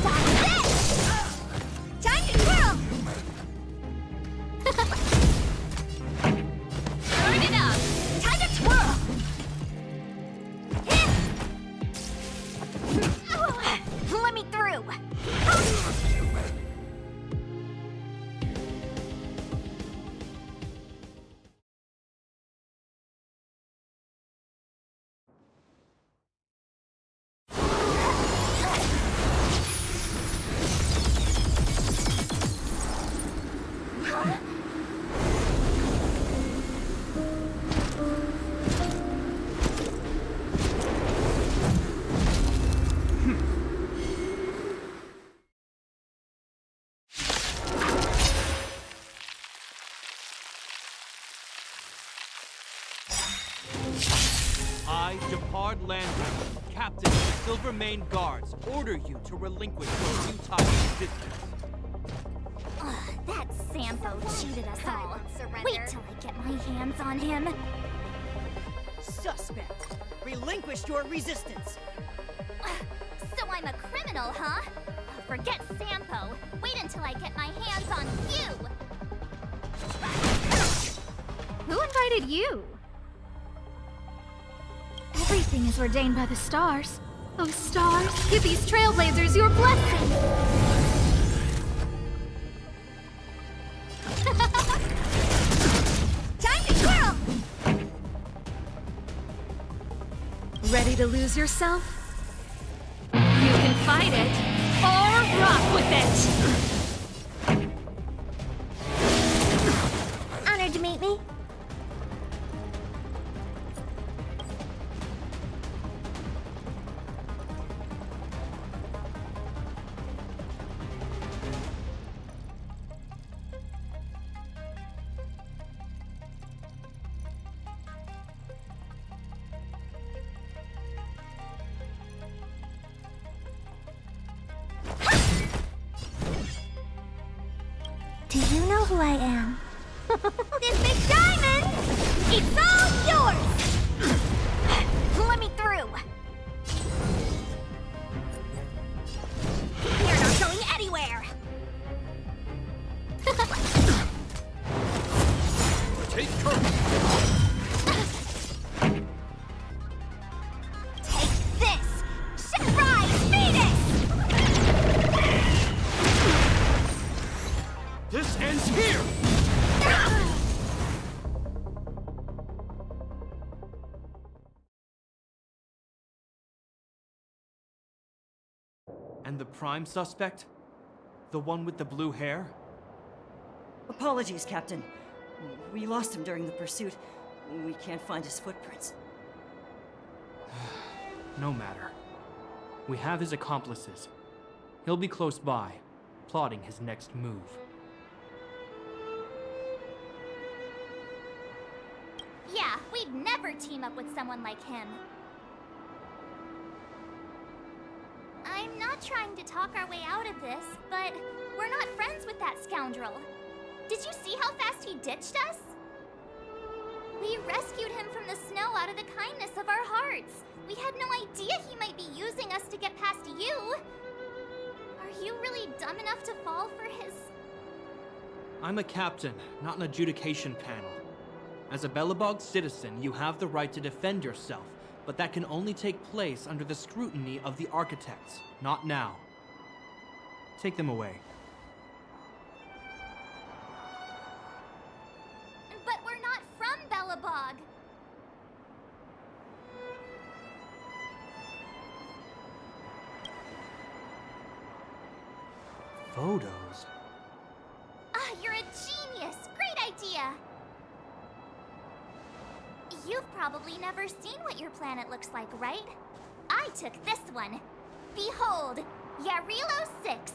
Time to this! Time to twirl! Turn it up! Time to twirl! Let me through! I, Japard Landry, Captain of the Silvermane Guards, order you to relinquish your futile resistance. That Sampo cheated us all. surrender. Wait till I get my hands on him. Suspect, relinquish your resistance. So I'm a criminal, huh? Forget Sampo. Wait until I get my hands on you! Who invited you? Everything is ordained by the stars. Oh, stars, give these trailblazers your blessing! Ready to lose yourself? You can fight it, or rock with it! Honored to meet me. Do you know who I am? This big diamond! It's all yours! Let me through! You're not going anywhere! Take courage! Take this! Surprise Venus! This ends here! And the prime suspect? The one with the blue hair? Apologies, Captain. We lost him during the pursuit. We can't find his footprints. No matter. We have his accomplices. He'll be close by, plotting his next move. Yeah, we'd never team up with someone like him. I'm not trying to talk our way out of this, but we're not friends with that scoundrel. Did you see how fast he ditched us? We rescued him from the snow out of the kindness of our hearts. We had no idea he might be using us to get past you. Are you really dumb enough to fall for his... I'm a captain, not an adjudication panel. As a Belobog citizen, you have the right to defend yourself, but that can only take place under the scrutiny of the architects, not now. Take them away. But we're not from Belobog. Photos? Ah, you're a genius! Great idea! You've probably never seen what your planet looks like, right? I took this one. Behold, Yarilo 6.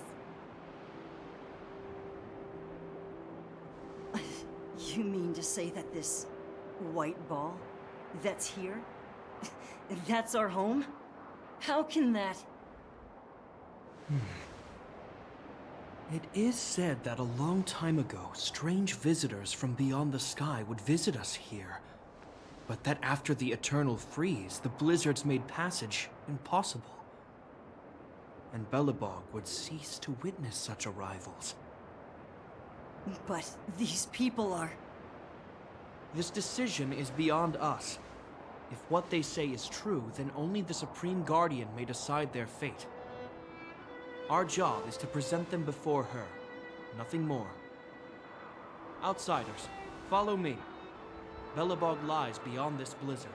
You mean to say that this white ball that's here? That's our home? How can that... It is said that a long time ago, strange visitors from beyond the sky would visit us here. But that after the eternal freeze, the blizzards made passage impossible. And Belobog would cease to witness such arrivals. But these people are... This decision is beyond us. If what they say is true, then only the Supreme Guardian may decide their fate. Our job is to present them before her, nothing more. Outsiders, follow me. Belobog lies beyond this blizzard.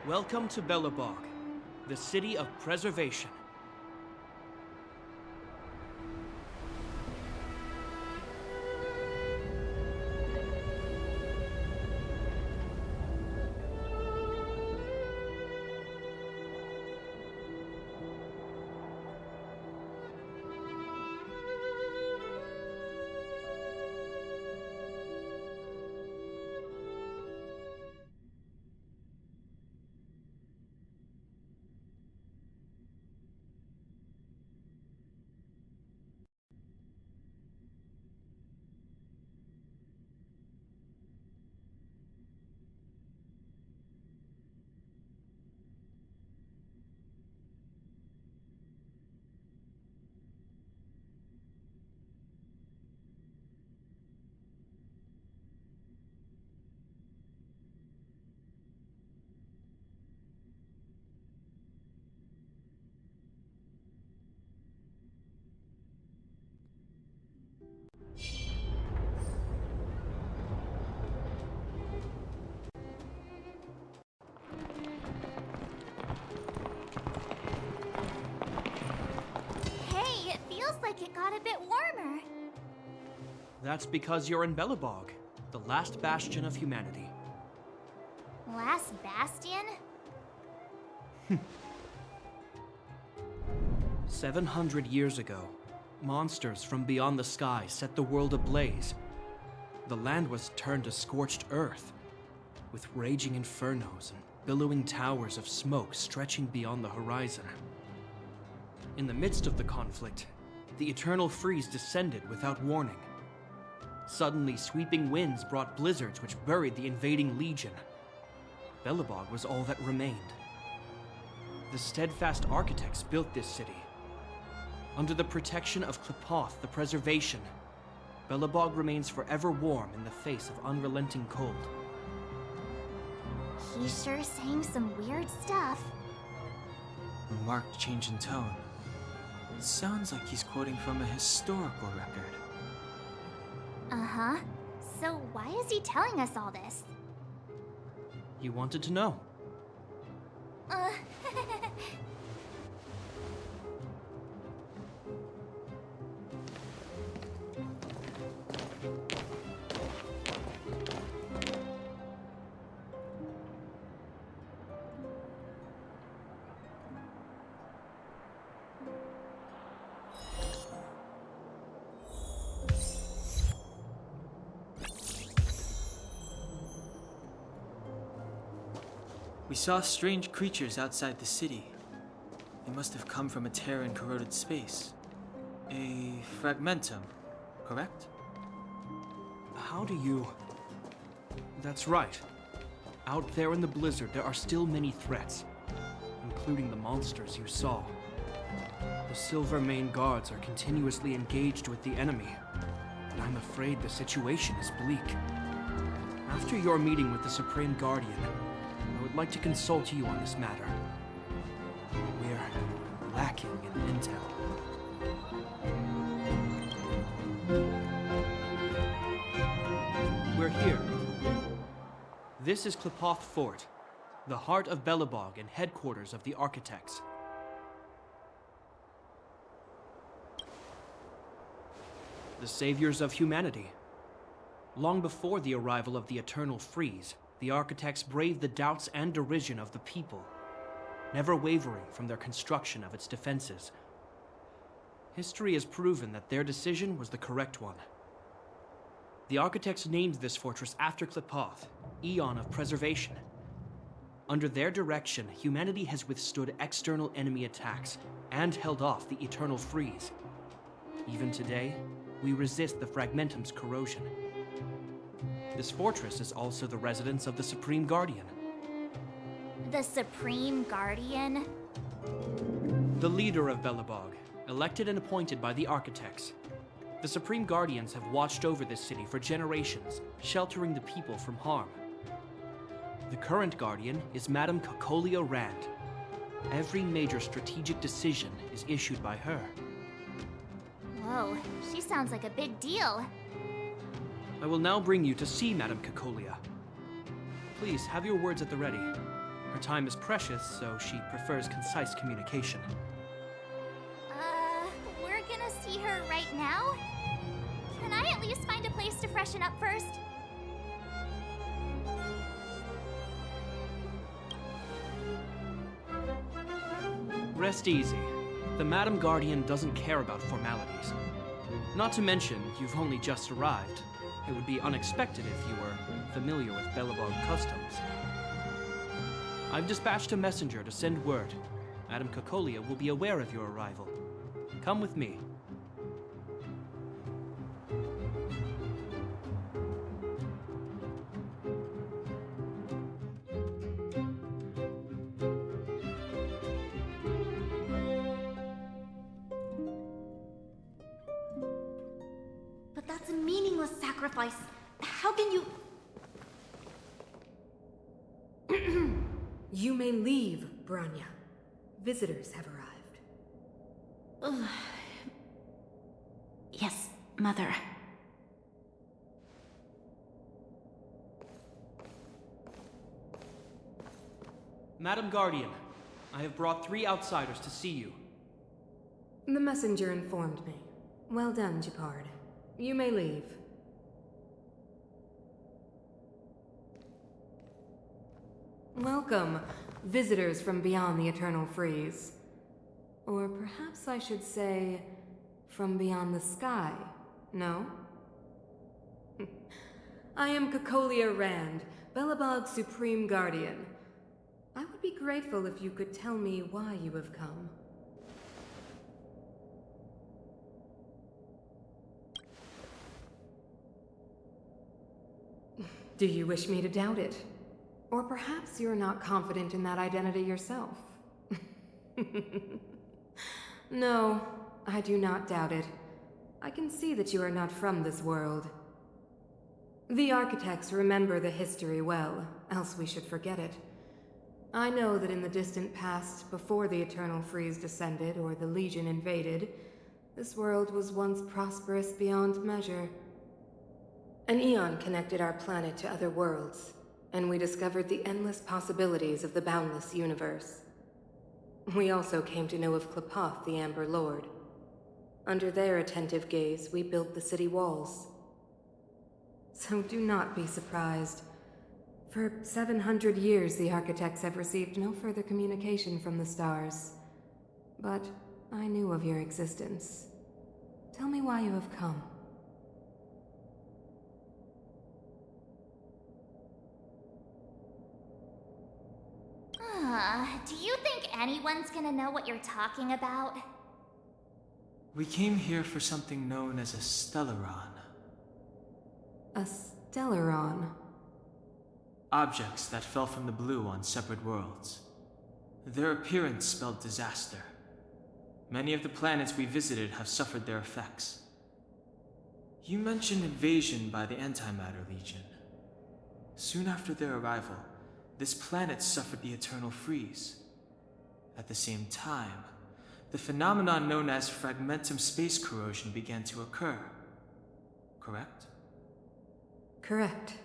Welcome to Belobog, the city of preservation. like it got a bit warmer. That's because you're in Belobog, the last bastion of humanity. Last bastion? 700 years ago, monsters from beyond the sky set the world ablaze. The land was turned to scorched earth, with raging infernos and billowing towers of smoke stretching beyond the horizon. In the midst of the conflict, the eternal freeze descended without warning. Suddenly, sweeping winds brought blizzards which buried the invading legion. Belobog was all that remained. The steadfast architects built this city. Under the protection of Klepoth, the Preservation, Belobog remains forever warm in the face of unrelenting cold. He's sure saying some weird stuff. A marked change in tone. It sounds like he's quoting from a historical record. Uh-huh. So why is he telling us all this? You wanted to know. Uh... We saw strange creatures outside the city. They must have come from a tear in corroded space. A fragmentum, correct? How do you... That's right. Out there in the blizzard, there are still many threats, including the monsters you saw. The Silvermane guards are continuously engaged with the enemy, and I'm afraid the situation is bleak. After your meeting with the Supreme Guardian, I would like to consult you on this matter. We're lacking in intel. We're here. This is Klepoth Fort, the heart of Belobog and headquarters of the Architects. The saviors of humanity. Long before the arrival of the Eternal Freeze, the Architects braved the doubts and derision of the people, never wavering from their construction of its defenses. History has proven that their decision was the correct one. The Architects named this fortress after Klepoth, Eon of Preservation. Under their direction, humanity has withstood external enemy attacks and held off the Eternal Freeze. Even today, we resist the Fragmentum's corrosion. This fortress is also the residence of the Supreme Guardian. The Supreme Guardian? The leader of Belobog, elected and appointed by the Architects. The Supreme Guardians have watched over this city for generations, sheltering the people from harm. The current Guardian is Madame Cocolia Rand. Every major strategic decision is issued by her. Whoa, she sounds like a big deal. I will now bring you to see Madame Cocolia. Please, have your words at the ready. Her time is precious, so she prefers concise communication. We're gonna see her right now? Can I at least find a place to freshen up first? Rest easy. The Madam Guardian doesn't care about formalities. Not to mention, you've only just arrived. It would be unexpected if you were familiar with Belobog customs. I've dispatched a messenger to send word. Madame Cocolia will be aware of your arrival. Come with me. But that's a meaningless sacrifice. How can you... You may leave, Branya. Visitors have arrived. Yes, Mother. Madam Guardian, I have brought 3 outsiders to see you. The messenger informed me. Well done, Gepard. You may leave. Welcome, visitors from beyond the Eternal Freeze. Or perhaps I should say, from beyond the sky, no? I am Cocolia Rand, Belobog's Supreme Guardian. I would be grateful if you could tell me why you have come. Do you wish me to doubt it? Or perhaps you're not confident in that identity yourself? No, I do not doubt it. I can see that you are not from this world. The architects remember the history well, else we should forget it. I know that in the distant past, before the Eternal Freeze descended or the Legion invaded, this world was once prosperous beyond measure. An eon connected our planet to other worlds, and we discovered the endless possibilities of the boundless universe. We also came to know of Klapoth, the Amber Lord. Under their attentive gaze, we built the city walls. So do not be surprised. For 700 years, the architects have received no further communication from the stars. But I knew of your existence. Tell me why you have come. Do you think anyone's gonna know what you're talking about? We came here for something known as a Stellaron. A Stellaron? Objects that fell from the blue on separate worlds. Their appearance spelled disaster. Many of the planets we visited have suffered their effects. You mentioned invasion by the Antimatter Legion. Soon after their arrival, this planet suffered the Eternal Freeze. At the same time, the phenomenon known as fragmentum space corrosion began to occur. Correct? Correct.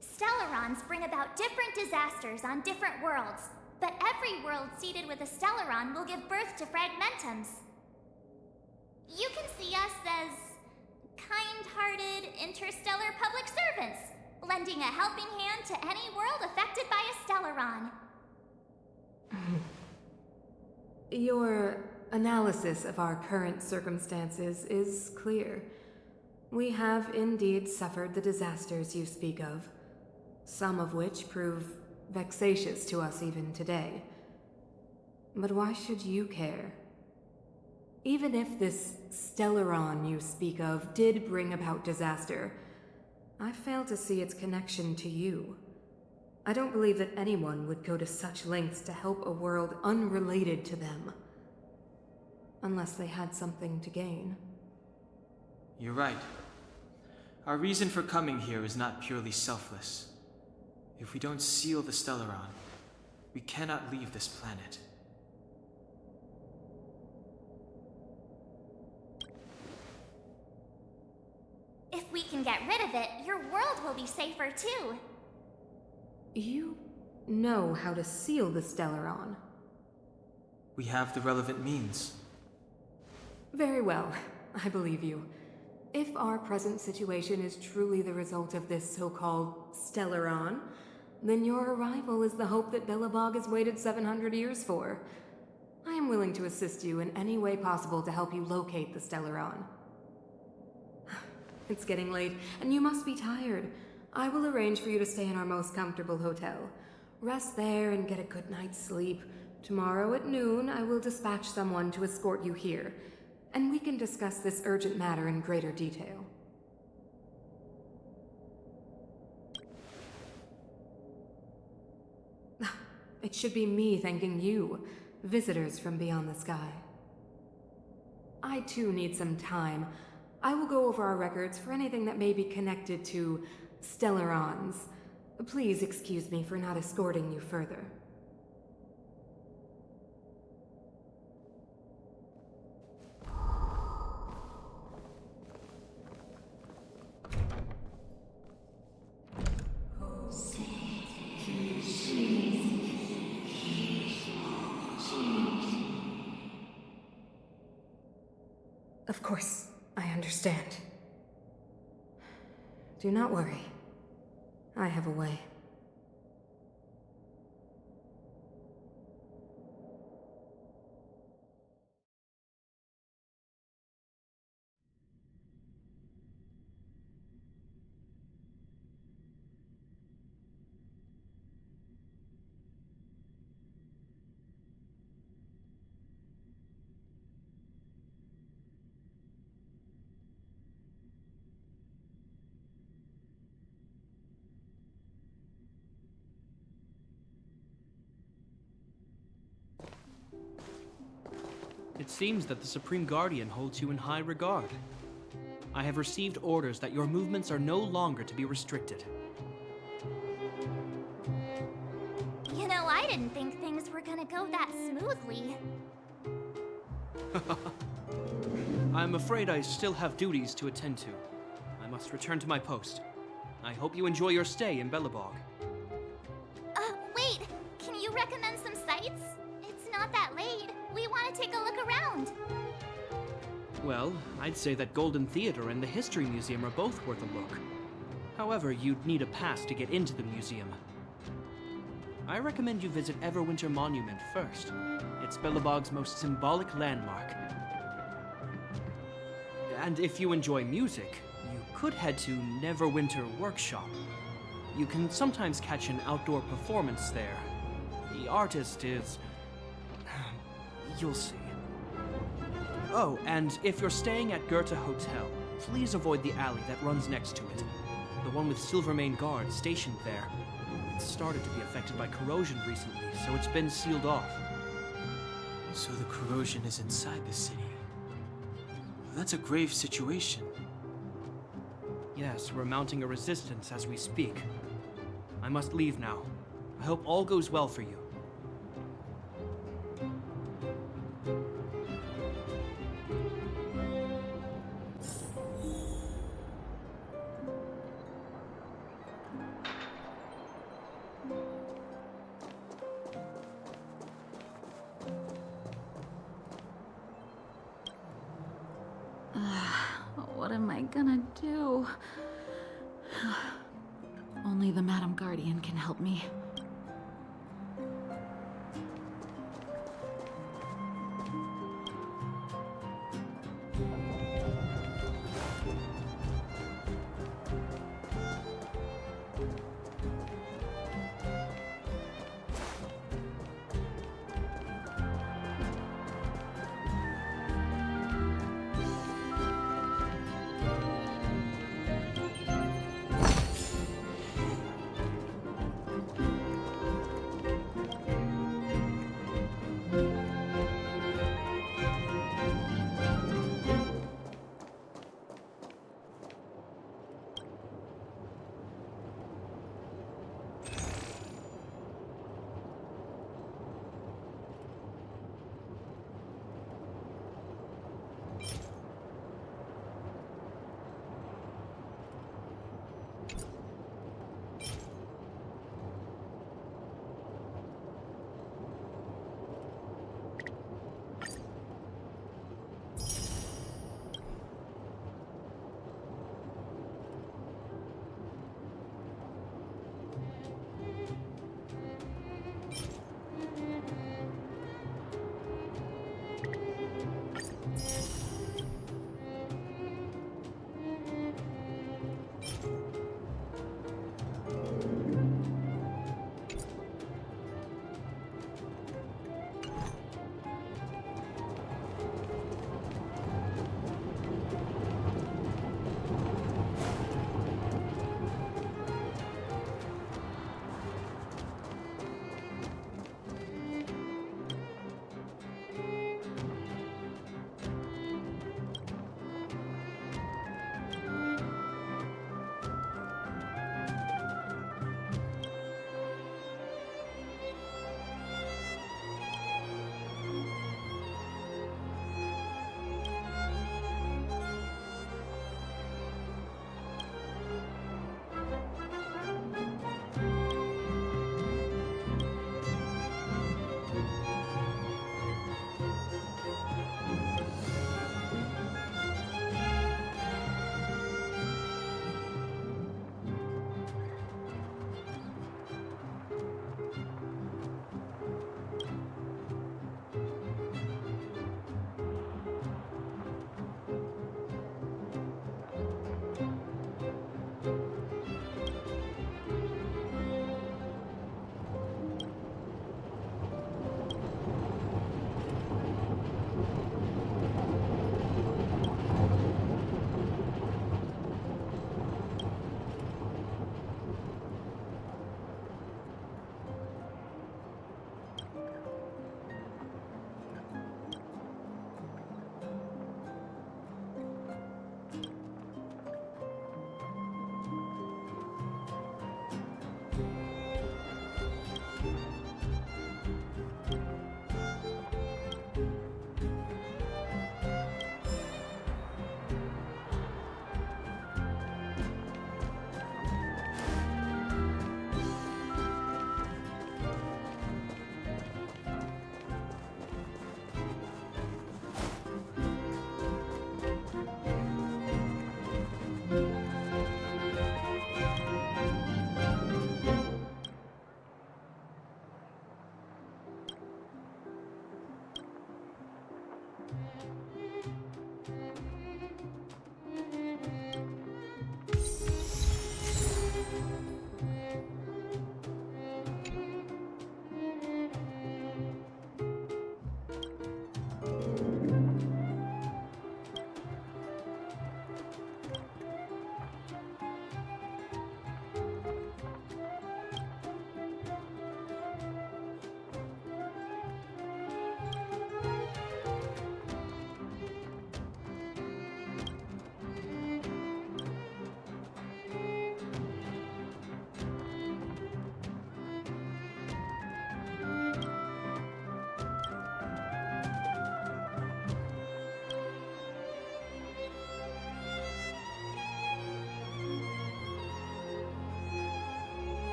Stellarons bring about different disasters on different worlds, but every world seeded with a Stellaron will give birth to fragmentums. You can see us as kind-hearted interstellar public servants, lending a helping hand to any world affected by a Stellaron. Your analysis of our current circumstances is clear. We have indeed suffered the disasters you speak of, some of which prove vexatious to us even today. But why should you care? Even if this Stellaron you speak of did bring about disaster, I fail to see its connection to you. I don't believe that anyone would go to such lengths to help a world unrelated to them. Unless they had something to gain. You're right. Our reason for coming here is not purely selfless. If we don't seal the Stellaron, we cannot leave this planet. If we can get rid of it, your world will be safer too. You know how to seal the Stellaron. We have the relevant means. Very well, I believe you. If our present situation is truly the result of this so-called Stellaron, then your arrival is the hope that Belobog has waited 700 years for. I am willing to assist you in any way possible to help you locate the Stellaron. It's getting late, and you must be tired. I will arrange for you to stay in our most comfortable hotel. Rest there and get a good night's sleep. Tomorrow at noon, I will dispatch someone to escort you here, and we can discuss this urgent matter in greater detail. It should be me thanking you, visitors from beyond the sky. I too need some time. I will go over our records for anything that may be connected to Stellarons. Please excuse me for not escorting you further. Of course, I understand. Do not worry. I have a way. It seems that the Supreme Guardian holds you in high regard. I have received orders that your movements are no longer to be restricted. You know, I didn't think things were gonna go that smoothly. I'm afraid I still have duties to attend to. I must return to my post. I hope you enjoy your stay in Belobog. Wait! Can you recommend some sites? It's not that late. We want to take a look around. Well, I'd say that Golden Theater and the History Museum are both worth a look. However, you'd need a pass to get into the museum. I recommend you visit Everwinter Monument first. It's Belobog's most symbolic landmark. And if you enjoy music, you could head to Neverwinter Workshop. You can sometimes catch an outdoor performance there. The artist is... you'll see. Oh, and if you're staying at Goethe Hotel, please avoid the alley that runs next to it. The one with Silvermane guards stationed there. It's started to be affected by corrosion recently, so it's been sealed off. So the corrosion is inside the city. That's a grave situation. Yes, we're mounting a resistance as we speak. I must leave now. I hope all goes well for you. What am I gonna do? Only the Madam Guardian can help me.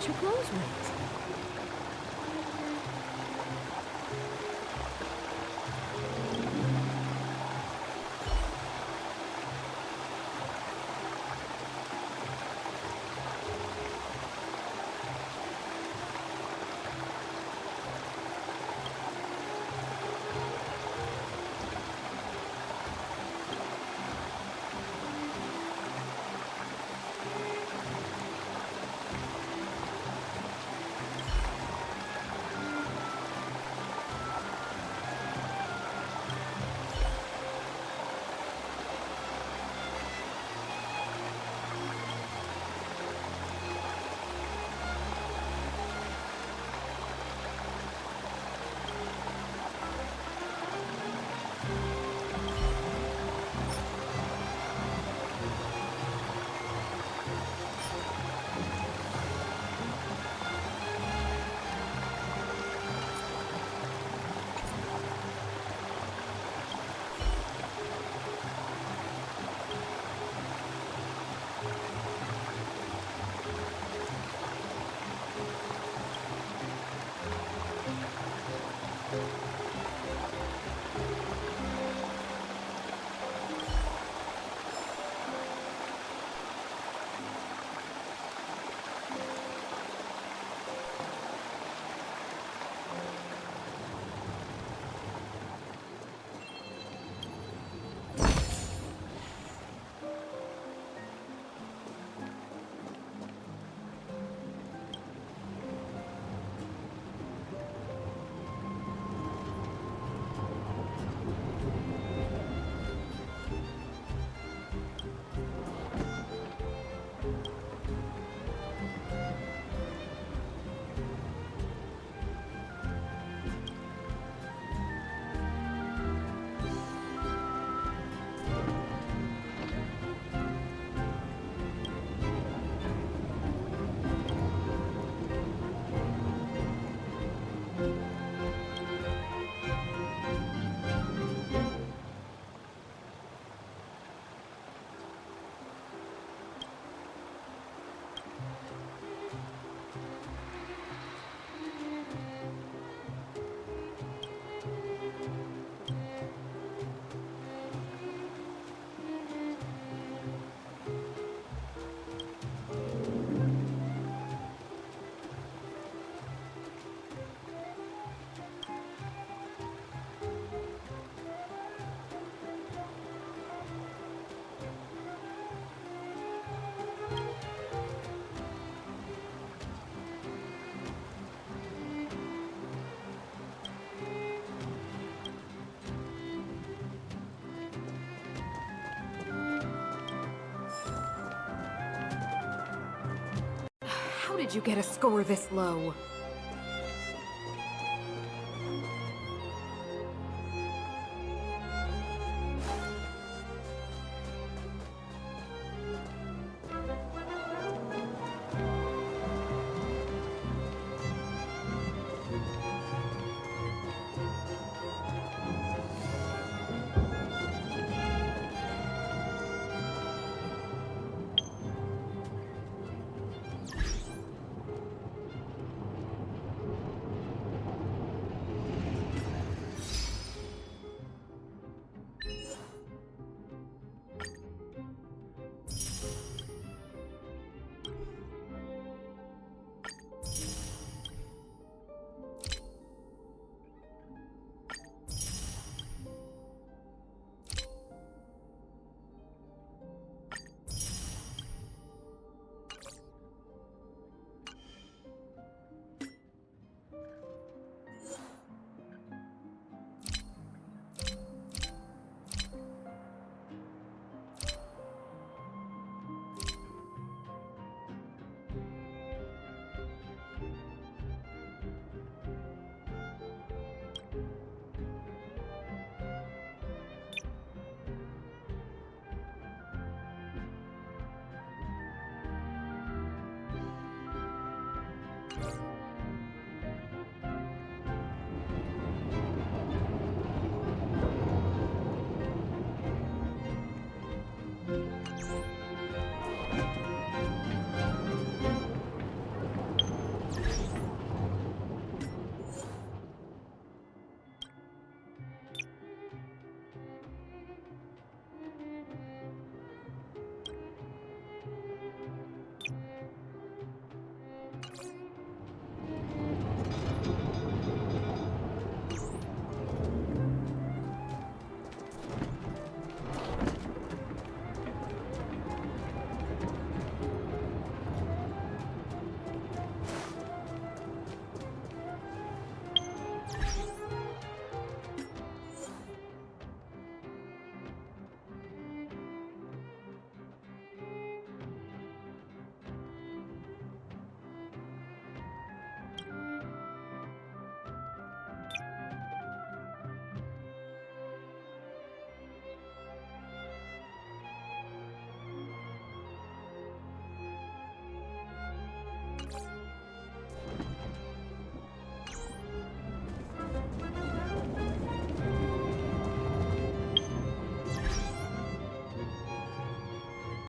your clothes wet. How did you get a score this low?